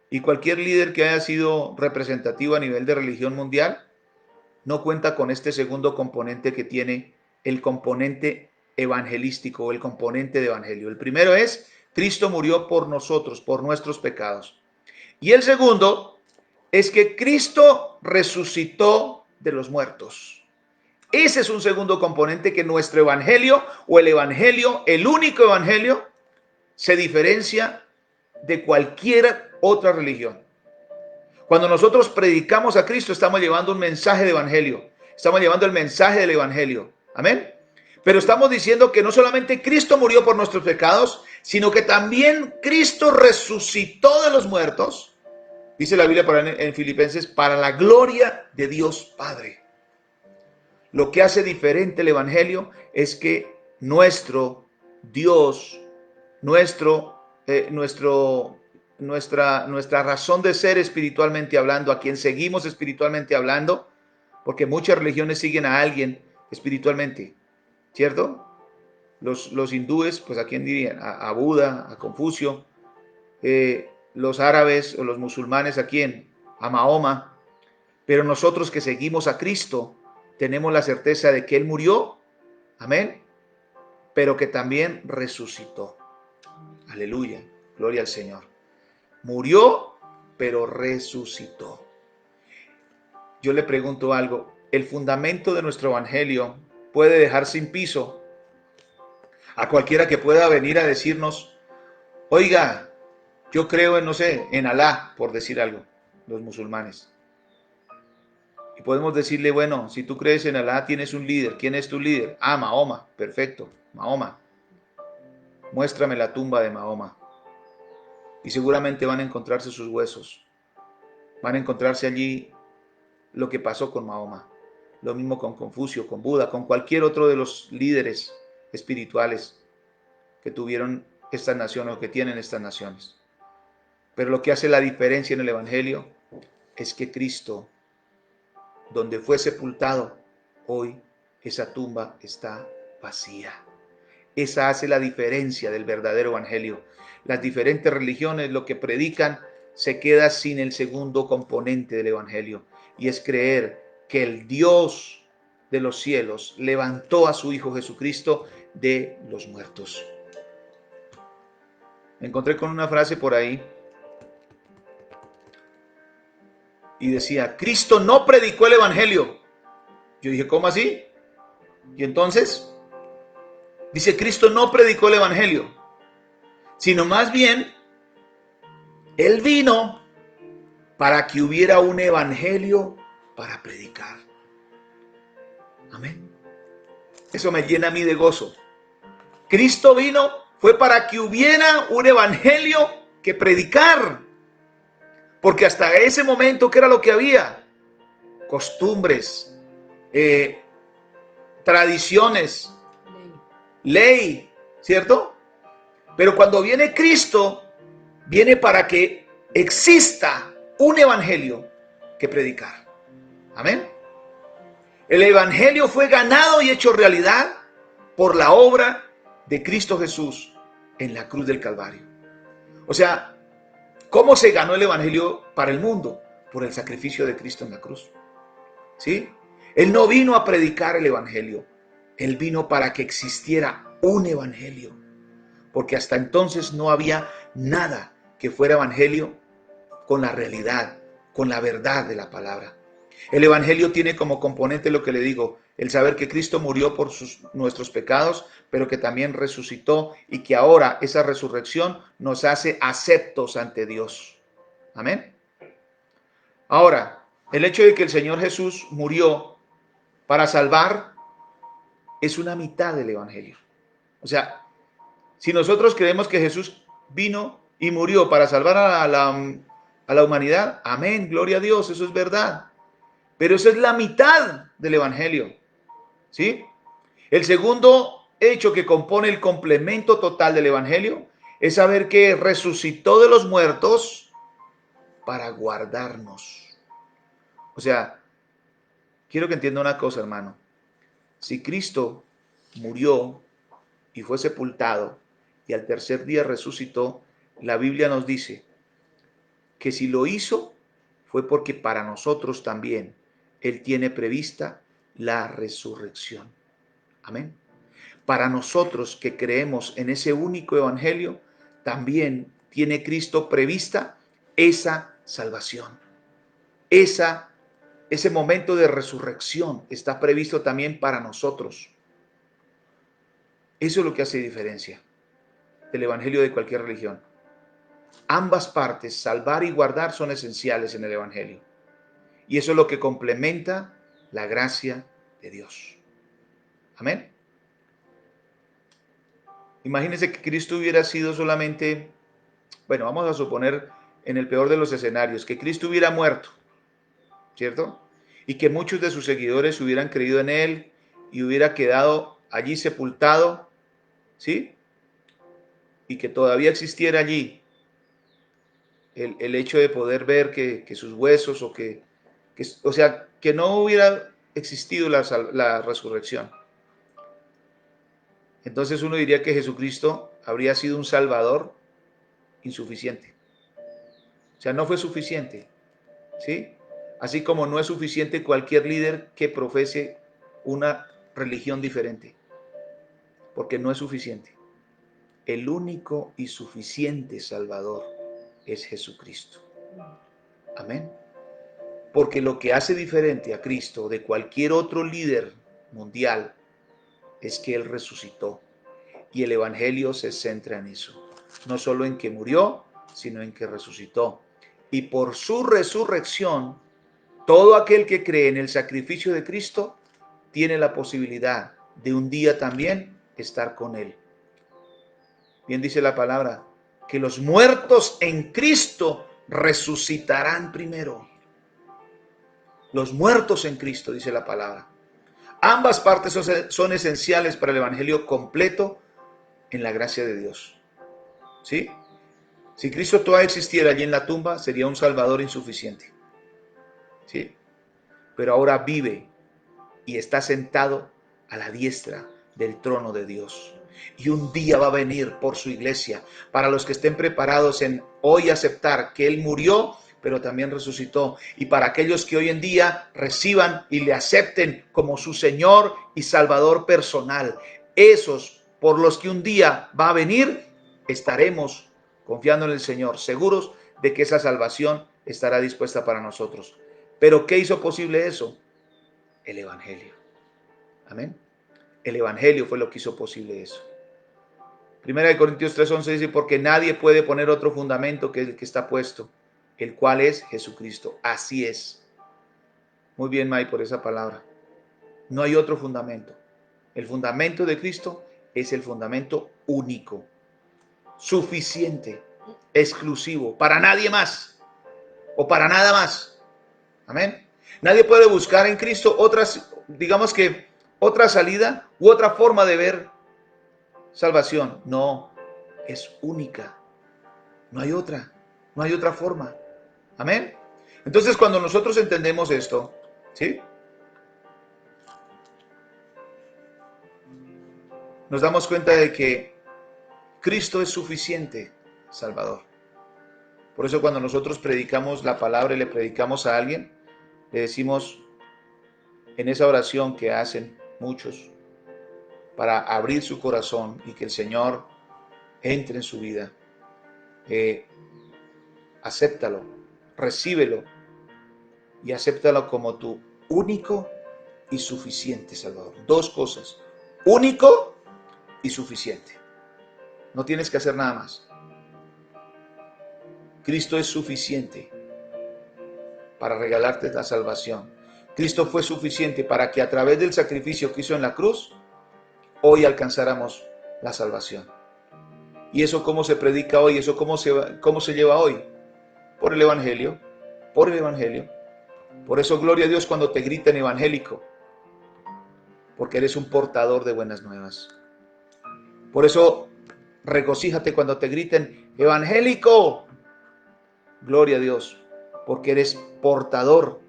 y cualquier líder que haya sido representativo a nivel de religión mundial, no cuenta con este segundo componente que tiene el componente evangelístico o el componente de evangelio. El primero es, Cristo murió por nosotros, por nuestros pecados. Y el segundo es que Cristo resucitó de los muertos. Ese es un segundo componente que nuestro evangelio o el evangelio, el único evangelio, se diferencia de cualquier otra religión. Cuando nosotros predicamos a Cristo, estamos llevando un mensaje de evangelio. Estamos llevando el mensaje del evangelio. Amén. Pero estamos diciendo que no solamente Cristo murió por nuestros pecados, sino que también Cristo resucitó de los muertos. Dice la Biblia en Filipenses, para la gloria de Dios Padre. Lo que hace diferente el evangelio es que nuestro Dios, nuestra razón de ser espiritualmente hablando, a quien seguimos espiritualmente hablando, porque muchas religiones siguen a alguien espiritualmente, ¿cierto? Los hindúes, pues ¿a quién dirían? A Buda, a Confucio. Los árabes o los musulmanes, ¿a quién? A Mahoma. Pero nosotros que seguimos a Cristo, tenemos la certeza de que Él murió, amén, pero que también resucitó. Aleluya, gloria al Señor. Murió, pero resucitó. Yo le pregunto algo, ¿el fundamento de nuestro evangelio puede dejar sin piso a cualquiera que pueda venir a decirnos, oiga, yo creo en, no sé, en Alá, por decir algo, los musulmanes? Y podemos decirle, bueno, si tú crees en Alá, tienes un líder. ¿Quién es tu líder? Ah, Mahoma. Perfecto, Mahoma. Muéstrame la tumba de Mahoma. Y seguramente van a encontrarse sus huesos. Van a encontrarse allí lo que pasó con Mahoma. Lo mismo con Confucio, con Buda, con cualquier otro de los líderes espirituales que tuvieron estas naciones o que tienen estas naciones. Pero lo que hace la diferencia en el evangelio es que Cristo, donde fue sepultado, hoy esa tumba está vacía. Esa hace la diferencia del verdadero evangelio. Las diferentes religiones lo que predican se queda sin el segundo componente del evangelio, y es creer que el Dios de los cielos levantó a su Hijo Jesucristo de los muertos. Me encontré con una frase por ahí y decía, Cristo no predicó el evangelio. Yo dije, ¿cómo así? Y entonces, dice, Cristo no predicó el evangelio, sino más bien, Él vino para que hubiera un evangelio para predicar. Amén. Eso me llena a mí de gozo. Cristo vino, fue para que hubiera un evangelio que predicar. Porque hasta ese momento, ¿qué era lo que había? Costumbres, tradiciones, ley, ¿cierto? Pero cuando viene Cristo, viene para que exista un evangelio que predicar. Amén. El evangelio fue ganado y hecho realidad por la obra de Cristo Jesús en la cruz del Calvario. O sea, ¿cómo se ganó el evangelio para el mundo? por el sacrificio de Cristo en la cruz. ¿Sí? Él no vino a predicar el evangelio. Él vino para que existiera un evangelio. Porque hasta entonces no había nada que fuera evangelio con la realidad, con la verdad de la palabra. El evangelio tiene como componente lo que le digo, el saber que Cristo murió por nuestros pecados, pero que también resucitó y que ahora esa resurrección nos hace aceptos ante Dios. Amén. Ahora, el hecho de que el Señor Jesús murió para salvar es una mitad del evangelio. O sea, si nosotros creemos que Jesús vino y murió para salvar a la humanidad, amén, gloria a Dios, eso es verdad. Pero eso es la mitad del evangelio, ¿sí? El segundo hecho que compone el complemento total del evangelio es saber que resucitó de los muertos para guardarnos. O sea, quiero que entienda una cosa, hermano. Si Cristo murió y fue sepultado y al tercer día resucitó, la Biblia nos dice que si lo hizo fue porque para nosotros también Él tiene prevista la resurrección. Amén. Para nosotros que creemos en ese único evangelio, también tiene Cristo prevista esa salvación. Ese momento de resurrección está previsto también para nosotros. Eso es lo que hace diferencia del evangelio de cualquier religión. Ambas partes, salvar y guardar, son esenciales en el evangelio. Y eso es lo que complementa la gracia de Dios. Amén. Imagínense que Cristo hubiera sido solamente, bueno, vamos a suponer en el peor de los escenarios, que Cristo hubiera muerto, ¿cierto? Y que muchos de sus seguidores hubieran creído en Él y hubiera quedado allí sepultado, ¿sí? Y que todavía existiera allí el hecho de poder ver que sus huesos o sea, que no hubiera existido la resurrección. Entonces uno diría que Jesucristo habría sido un salvador insuficiente. O sea, no fue suficiente, ¿sí? Así como no es suficiente cualquier líder que profese una religión diferente, porque no es suficiente. El único y suficiente Salvador es Jesucristo. Amén. Porque lo que hace diferente a Cristo de cualquier otro líder mundial es que Él resucitó. Y el Evangelio se centra en eso. No solo en que murió, sino en que resucitó. Y por su resurrección, todo aquel que cree en el sacrificio de Cristo tiene la posibilidad de un día también estar con Él. Bien dice la palabra, que los muertos en Cristo resucitarán primero. Los muertos en Cristo, dice la palabra. Ambas partes son esenciales para el evangelio completo en la gracia de Dios. ¿Sí? Si Cristo todavía existiera allí en la tumba, sería un salvador insuficiente. ¿Sí? Pero ahora vive y está sentado a la diestra del trono de Dios. Y un día va a venir por su iglesia, para los que estén preparados en hoy aceptar que Él murió, pero también resucitó. Y para aquellos que hoy en día reciban y le acepten como su Señor y Salvador personal. Esos por los que un día va a venir, estaremos confiando en el Señor, seguros de que esa salvación estará dispuesta para nosotros. Pero ¿qué hizo posible eso? El Evangelio. Amén. El Evangelio fue lo que hizo posible eso. Primera de Corintios 3:11 dice, porque nadie puede poner otro fundamento que el que está puesto, el cual es Jesucristo. Así es. Muy bien, May, por esa palabra. No hay otro fundamento. El fundamento de Cristo es el fundamento único, suficiente, exclusivo, para nadie más o para nada más. Amén. Nadie puede buscar en Cristo otras, digamos que otra salida u otra forma de ver salvación. No, es única. No hay otra forma. Amén. Entonces, cuando nosotros entendemos esto, ¿sí? Nos damos cuenta de que Cristo es suficiente Salvador Por eso cuando nosotros predicamos la palabra y le predicamos a alguien, le decimos en esa oración que hacen muchos para abrir su corazón y que el Señor entre en su vida, acéptalo, recíbelo y acéptalo como tu único y suficiente Salvador. Dos cosas, único y suficiente. No tienes que hacer nada más. Cristo es suficiente para regalarte la salvación. Cristo fue suficiente para que a través del sacrificio que hizo en la cruz, hoy alcanzáramos la salvación. ¿Y eso cómo se predica hoy? ¿Eso cómo se lleva hoy? Por el Evangelio, por el Evangelio. Por eso gloria a Dios cuando te gritan evangélico, porque eres un portador de buenas nuevas. Por eso regocíjate cuando te griten evangélico. Gloria a Dios, porque eres portador,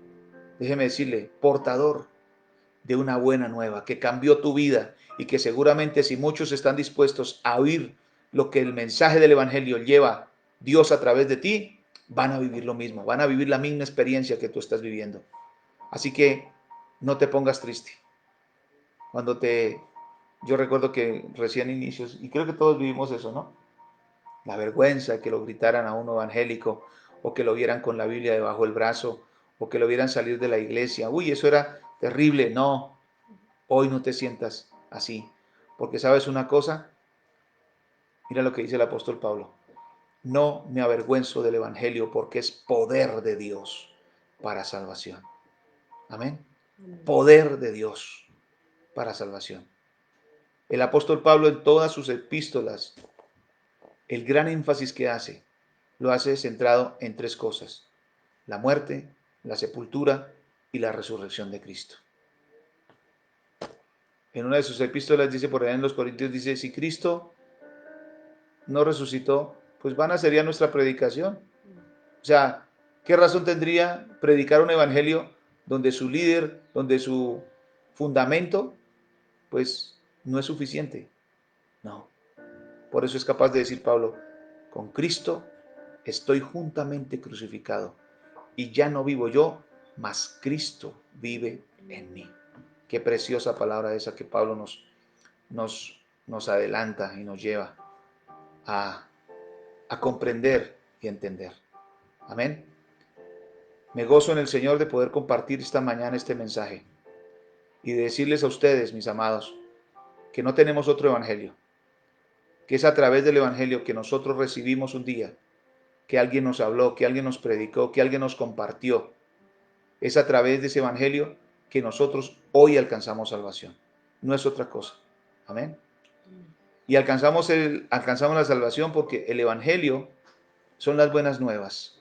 déjeme decirle, portador de una buena nueva que cambió tu vida y que seguramente si muchos están dispuestos a oír lo que el mensaje del evangelio lleva Dios a través de ti, van a vivir lo mismo, van a vivir la misma experiencia que tú estás viviendo. Así que no te pongas triste. Yo recuerdo que recién inicios, y creo que todos vivimos eso, ¿no? La vergüenza de que lo gritaran a uno evangélico, o que lo vieran con la Biblia debajo del brazo, o que lo vieran salir de la iglesia. Uy, eso era terrible. No, hoy no te sientas así, porque sabes una cosa, mira lo que dice el apóstol Pablo. No me avergüenzo del evangelio porque es poder de Dios para salvación. Amén. Poder de Dios para salvación. El apóstol Pablo en todas sus epístolas, el gran énfasis que hace, lo hace centrado en tres cosas: la muerte, la sepultura y la resurrección de Cristo. En una de sus epístolas dice por allá en los Corintios, dice, si Cristo no resucitó, pues vana sería nuestra predicación. O sea, ¿qué razón tendría predicar un evangelio donde su líder, donde su fundamento, pues no es suficiente? No. Por eso es capaz de decir Pablo, con Cristo estoy juntamente crucificado y ya no vivo yo, mas Cristo vive en mí. Qué preciosa palabra esa que Pablo nos adelanta y nos lleva a comprender y entender. Amén. Me gozo en el Señor de poder compartir esta mañana este mensaje y de decirles a ustedes, mis amados, que no tenemos otro evangelio, que es a través del evangelio que nosotros recibimos un día, que alguien nos habló, que alguien nos predicó, que alguien nos compartió. Es a través de ese evangelio que nosotros hoy alcanzamos salvación. No es otra cosa. Amén. Y alcanzamos la salvación porque el evangelio son las buenas nuevas.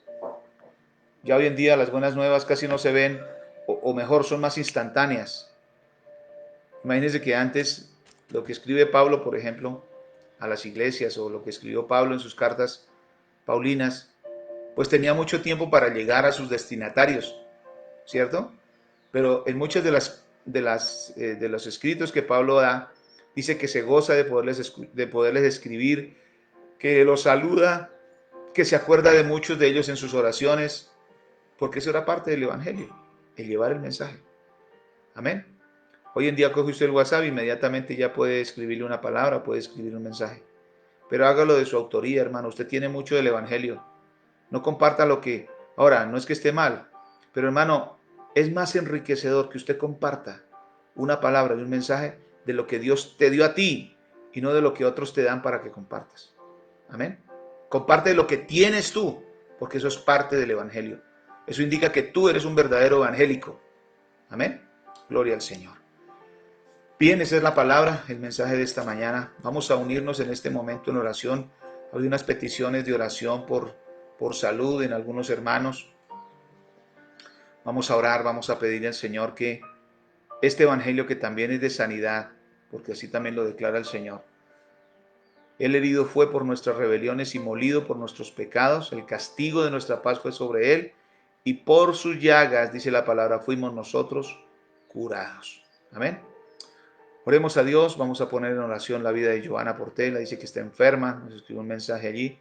Ya hoy en día las buenas nuevas casi no se ven, o mejor, son más instantáneas. Imagínense que antes lo que escribe Pablo, por ejemplo, a las iglesias, o lo que escribió Pablo en sus cartas paulinas, pues tenía mucho tiempo para llegar a sus destinatarios, ¿cierto? Pero en muchos de los escritos que Pablo da, dice que se goza de poderles escribir, que los saluda, que se acuerda de muchos de ellos en sus oraciones, porque eso era parte del evangelio, el llevar el mensaje. Amén. Hoy en día coge usted el WhatsApp, inmediatamente ya puede escribirle una palabra, puede escribir un mensaje. Pero hágalo de su autoría, hermano. Usted tiene mucho del evangelio. No comparta lo que... Ahora, no es que esté mal, pero hermano, es más enriquecedor que usted comparta una palabra y un mensaje de lo que Dios te dio a ti y no de lo que otros te dan para que compartas. Amén. Comparte lo que tienes tú, porque eso es parte del evangelio. Eso indica que tú eres un verdadero evangélico. Amén. Gloria al Señor. Bien, esa es la palabra, el mensaje de esta mañana. Vamos a unirnos en este momento en oración. Hay unas peticiones de oración por salud en algunos hermanos. Vamos a orar, vamos a pedirle al Señor que este evangelio, que también es de sanidad, porque así también lo declara el Señor. Él herido fue por nuestras rebeliones y molido por nuestros pecados. El castigo de nuestra paz fue sobre él, y por sus llagas, dice la palabra, fuimos nosotros curados. Amén. Oremos a Dios. Vamos a poner en oración la vida de Joana Portela. Dice que está enferma, nos escribió un mensaje allí.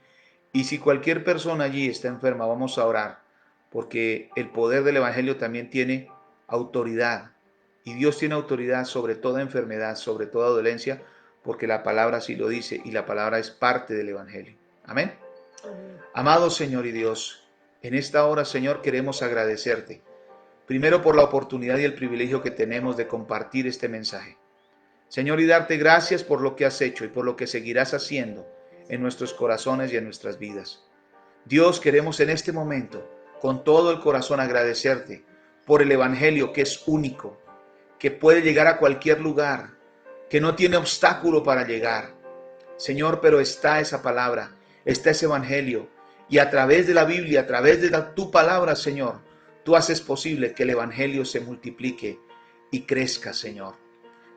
Y si cualquier persona allí está enferma, vamos a orar, porque el poder del Evangelio también tiene autoridad. Y Dios tiene autoridad sobre toda enfermedad, sobre toda dolencia, porque la palabra así lo dice y la palabra es parte del Evangelio. Amén. Amén. Amado Señor y Dios, en esta hora, Señor, queremos agradecerte. Primero por la oportunidad y el privilegio que tenemos de compartir este mensaje. Señor, y darte gracias por lo que has hecho y por lo que seguirás haciendo en nuestros corazones y en nuestras vidas. Dios, queremos en este momento, con todo el corazón, agradecerte por el Evangelio que es único, que puede llegar a cualquier lugar, que no tiene obstáculo para llegar. Señor, pero está esa palabra, está ese Evangelio, y a través de la Biblia, a través de tu palabra, Señor, tú haces posible que el Evangelio se multiplique y crezca, Señor.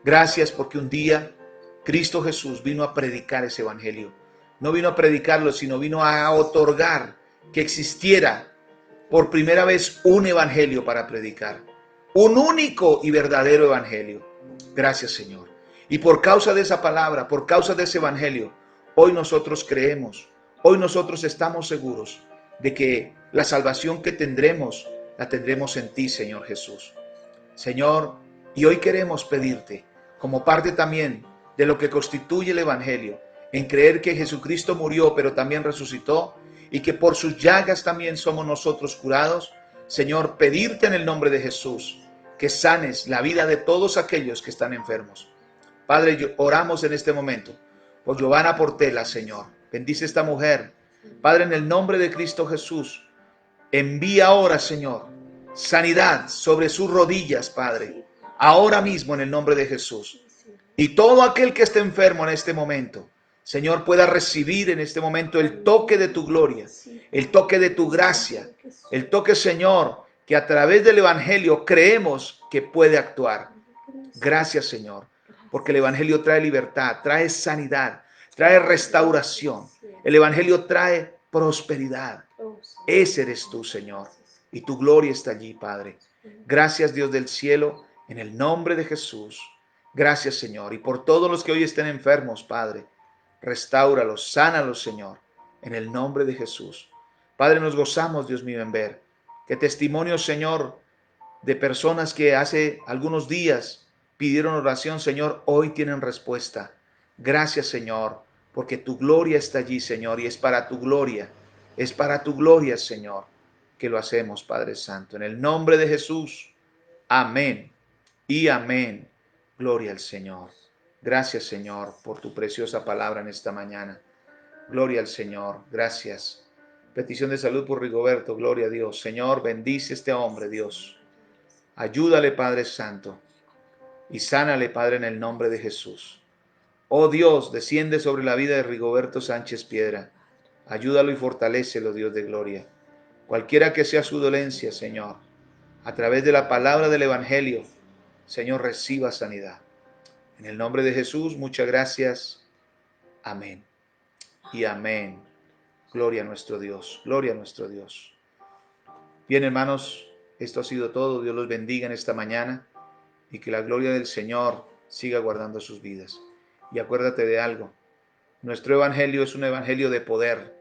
Gracias porque un día Cristo Jesús vino a predicar ese Evangelio. No vino a predicarlo, sino vino a otorgar que existiera por primera vez un Evangelio para predicar. Un único y verdadero Evangelio. Gracias, Señor. Y por causa de esa palabra, por causa de ese Evangelio, hoy nosotros creemos, hoy nosotros estamos seguros de que la salvación que tendremos, la tendremos en ti, Señor Jesús. Señor, y hoy queremos pedirte, como parte también de lo que constituye el Evangelio, en creer que Jesucristo murió, pero también resucitó, y que por sus llagas también somos nosotros curados. Señor, pedirte en el nombre de Jesús que sanes la vida de todos aquellos que están enfermos. Padre, oramos en este momento por Giovanna Portela, Señor. Bendice esta mujer. Padre, en el nombre de Cristo Jesús, envía ahora, Señor, sanidad sobre sus rodillas, Padre. Ahora mismo en el nombre de Jesús. Y todo aquel que esté enfermo en este momento, Señor, pueda recibir en este momento el toque de tu gloria, el toque de tu gracia, el toque, Señor, que a través del Evangelio creemos que puede actuar. Gracias, Señor, porque el Evangelio trae libertad, trae sanidad, trae restauración. El Evangelio trae prosperidad. Ese eres tú, Señor, y tu gloria está allí, Padre. Gracias, Dios del cielo, en el nombre de Jesús. Gracias, Señor, y por todos los que hoy estén enfermos, Padre, restáuralos, sánalos, Señor, en el nombre de Jesús. Padre, nos gozamos, Dios mío, en ver que testimonios, Señor, de personas que hace algunos días pidieron oración, Señor, hoy tienen respuesta. Gracias, Señor, porque tu gloria está allí, Señor, y es para tu gloria, Señor, que lo hacemos, Padre Santo. En el nombre de Jesús, amén y amén. Gloria al Señor. Gracias, Señor, por tu preciosa palabra en esta mañana. Gloria al Señor. Gracias. Petición de salud por Rigoberto. Gloria a Dios. Señor, bendice a este hombre, Dios. Ayúdale, Padre Santo, y sánale, Padre, en el nombre de Jesús. Oh Dios, desciende sobre la vida de Rigoberto Sánchez Piedra. Ayúdalo y fortalécelo, Dios de gloria. Cualquiera que sea su dolencia, Señor, a través de la palabra del Evangelio, Señor, reciba sanidad. En el nombre de Jesús, muchas gracias. Amén. Y amén. Gloria a nuestro Dios. Gloria a nuestro Dios. Bien, hermanos, esto ha sido todo. Dios los bendiga en esta mañana y que la gloria del Señor siga guardando sus vidas. Y acuérdate de algo. Nuestro evangelio es un evangelio de poder.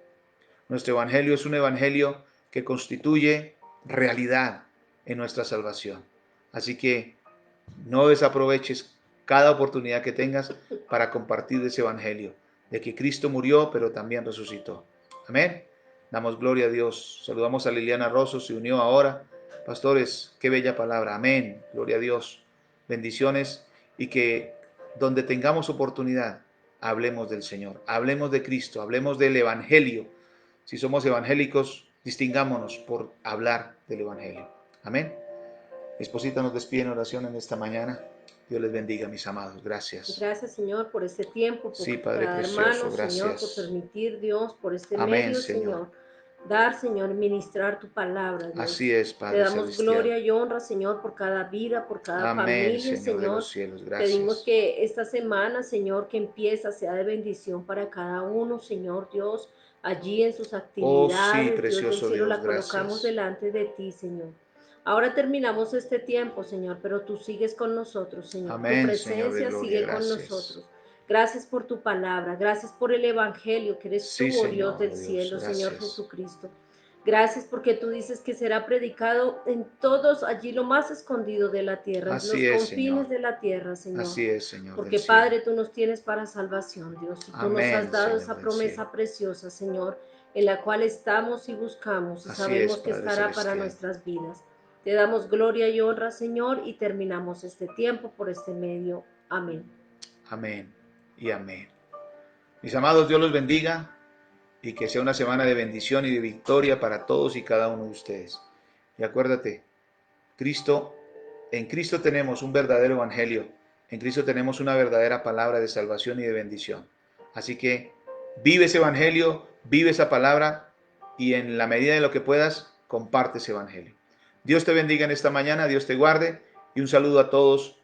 Nuestro evangelio es un evangelio que constituye realidad en nuestra salvación. Así que no desaproveches cada oportunidad que tengas para compartir ese evangelio, de que Cristo murió, pero también resucitó. Amén. Damos gloria a Dios. Saludamos a Liliana Rosso, se unió ahora. Pastores, qué bella palabra. Amén. Gloria a Dios. Bendiciones y que donde tengamos oportunidad, hablemos del Señor, hablemos de Cristo, hablemos del Evangelio. Si somos evangélicos, distingámonos por hablar del Evangelio. Amén. Mi esposita nos despide en oración en esta mañana. Dios les bendiga, mis amados. Gracias. Gracias, Señor, por este tiempo, por Sí, Padre cada precioso, hermano, gracias. Señor, por permitir, Dios, por este Amén, medio, Señor. dar, Señor, ministrar tu palabra, Dios. Así es, Te Padre damos celestial. gloria y honra, Señor, por cada vida, por cada Amén, familia, Señor de los cielos. Pedimos Gracias. que esta semana, Señor, que empieza, sea de bendición para cada uno, Señor Dios, allí en sus actividades. sí, Dios del precioso cielo, Dios, la colocamos gracias. delante de ti, Señor. Ahora terminamos este tiempo, Señor, pero tú sigues con nosotros, Señor. Amén, Tu Señor de presencia gloria, sigue con gracias. nosotros. Gracias por tu palabra, gracias por el Evangelio, que eres Sí, tú, oh Dios Señor, del oh Dios, cielo, Señor gracias. Jesucristo. Gracias porque tú dices que será predicado en todos allí lo más escondido de la tierra, en los Así es, confines Señor. de la tierra, Señor. Así es, Señor del Porque cielo. Padre, tú nos tienes para salvación, Dios, y tú nos has Amén, dado Señor esa del cielo. promesa preciosa, Señor, en la cual estamos y buscamos y Así es, sabemos que Padre estará para celestial. nuestras vidas. Te damos gloria y honra, Señor, y terminamos este tiempo por este medio. Amén. Amén y amén. Mis amados, Dios los bendiga y que sea una semana de bendición y de victoria para todos y cada uno de ustedes. Y acuérdate, Cristo, en Cristo tenemos un verdadero evangelio, en Cristo tenemos una verdadera palabra de salvación y de bendición. Así que vive ese evangelio, vive esa palabra y en la medida de lo que puedas, comparte ese evangelio. Dios te bendiga en esta mañana, Dios te guarde y un saludo a todos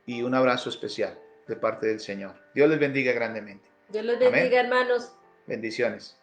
y un abrazo especial de parte del Señor. Dios les bendiga grandemente. Dios les Amén. bendiga, hermanos. Bendiciones.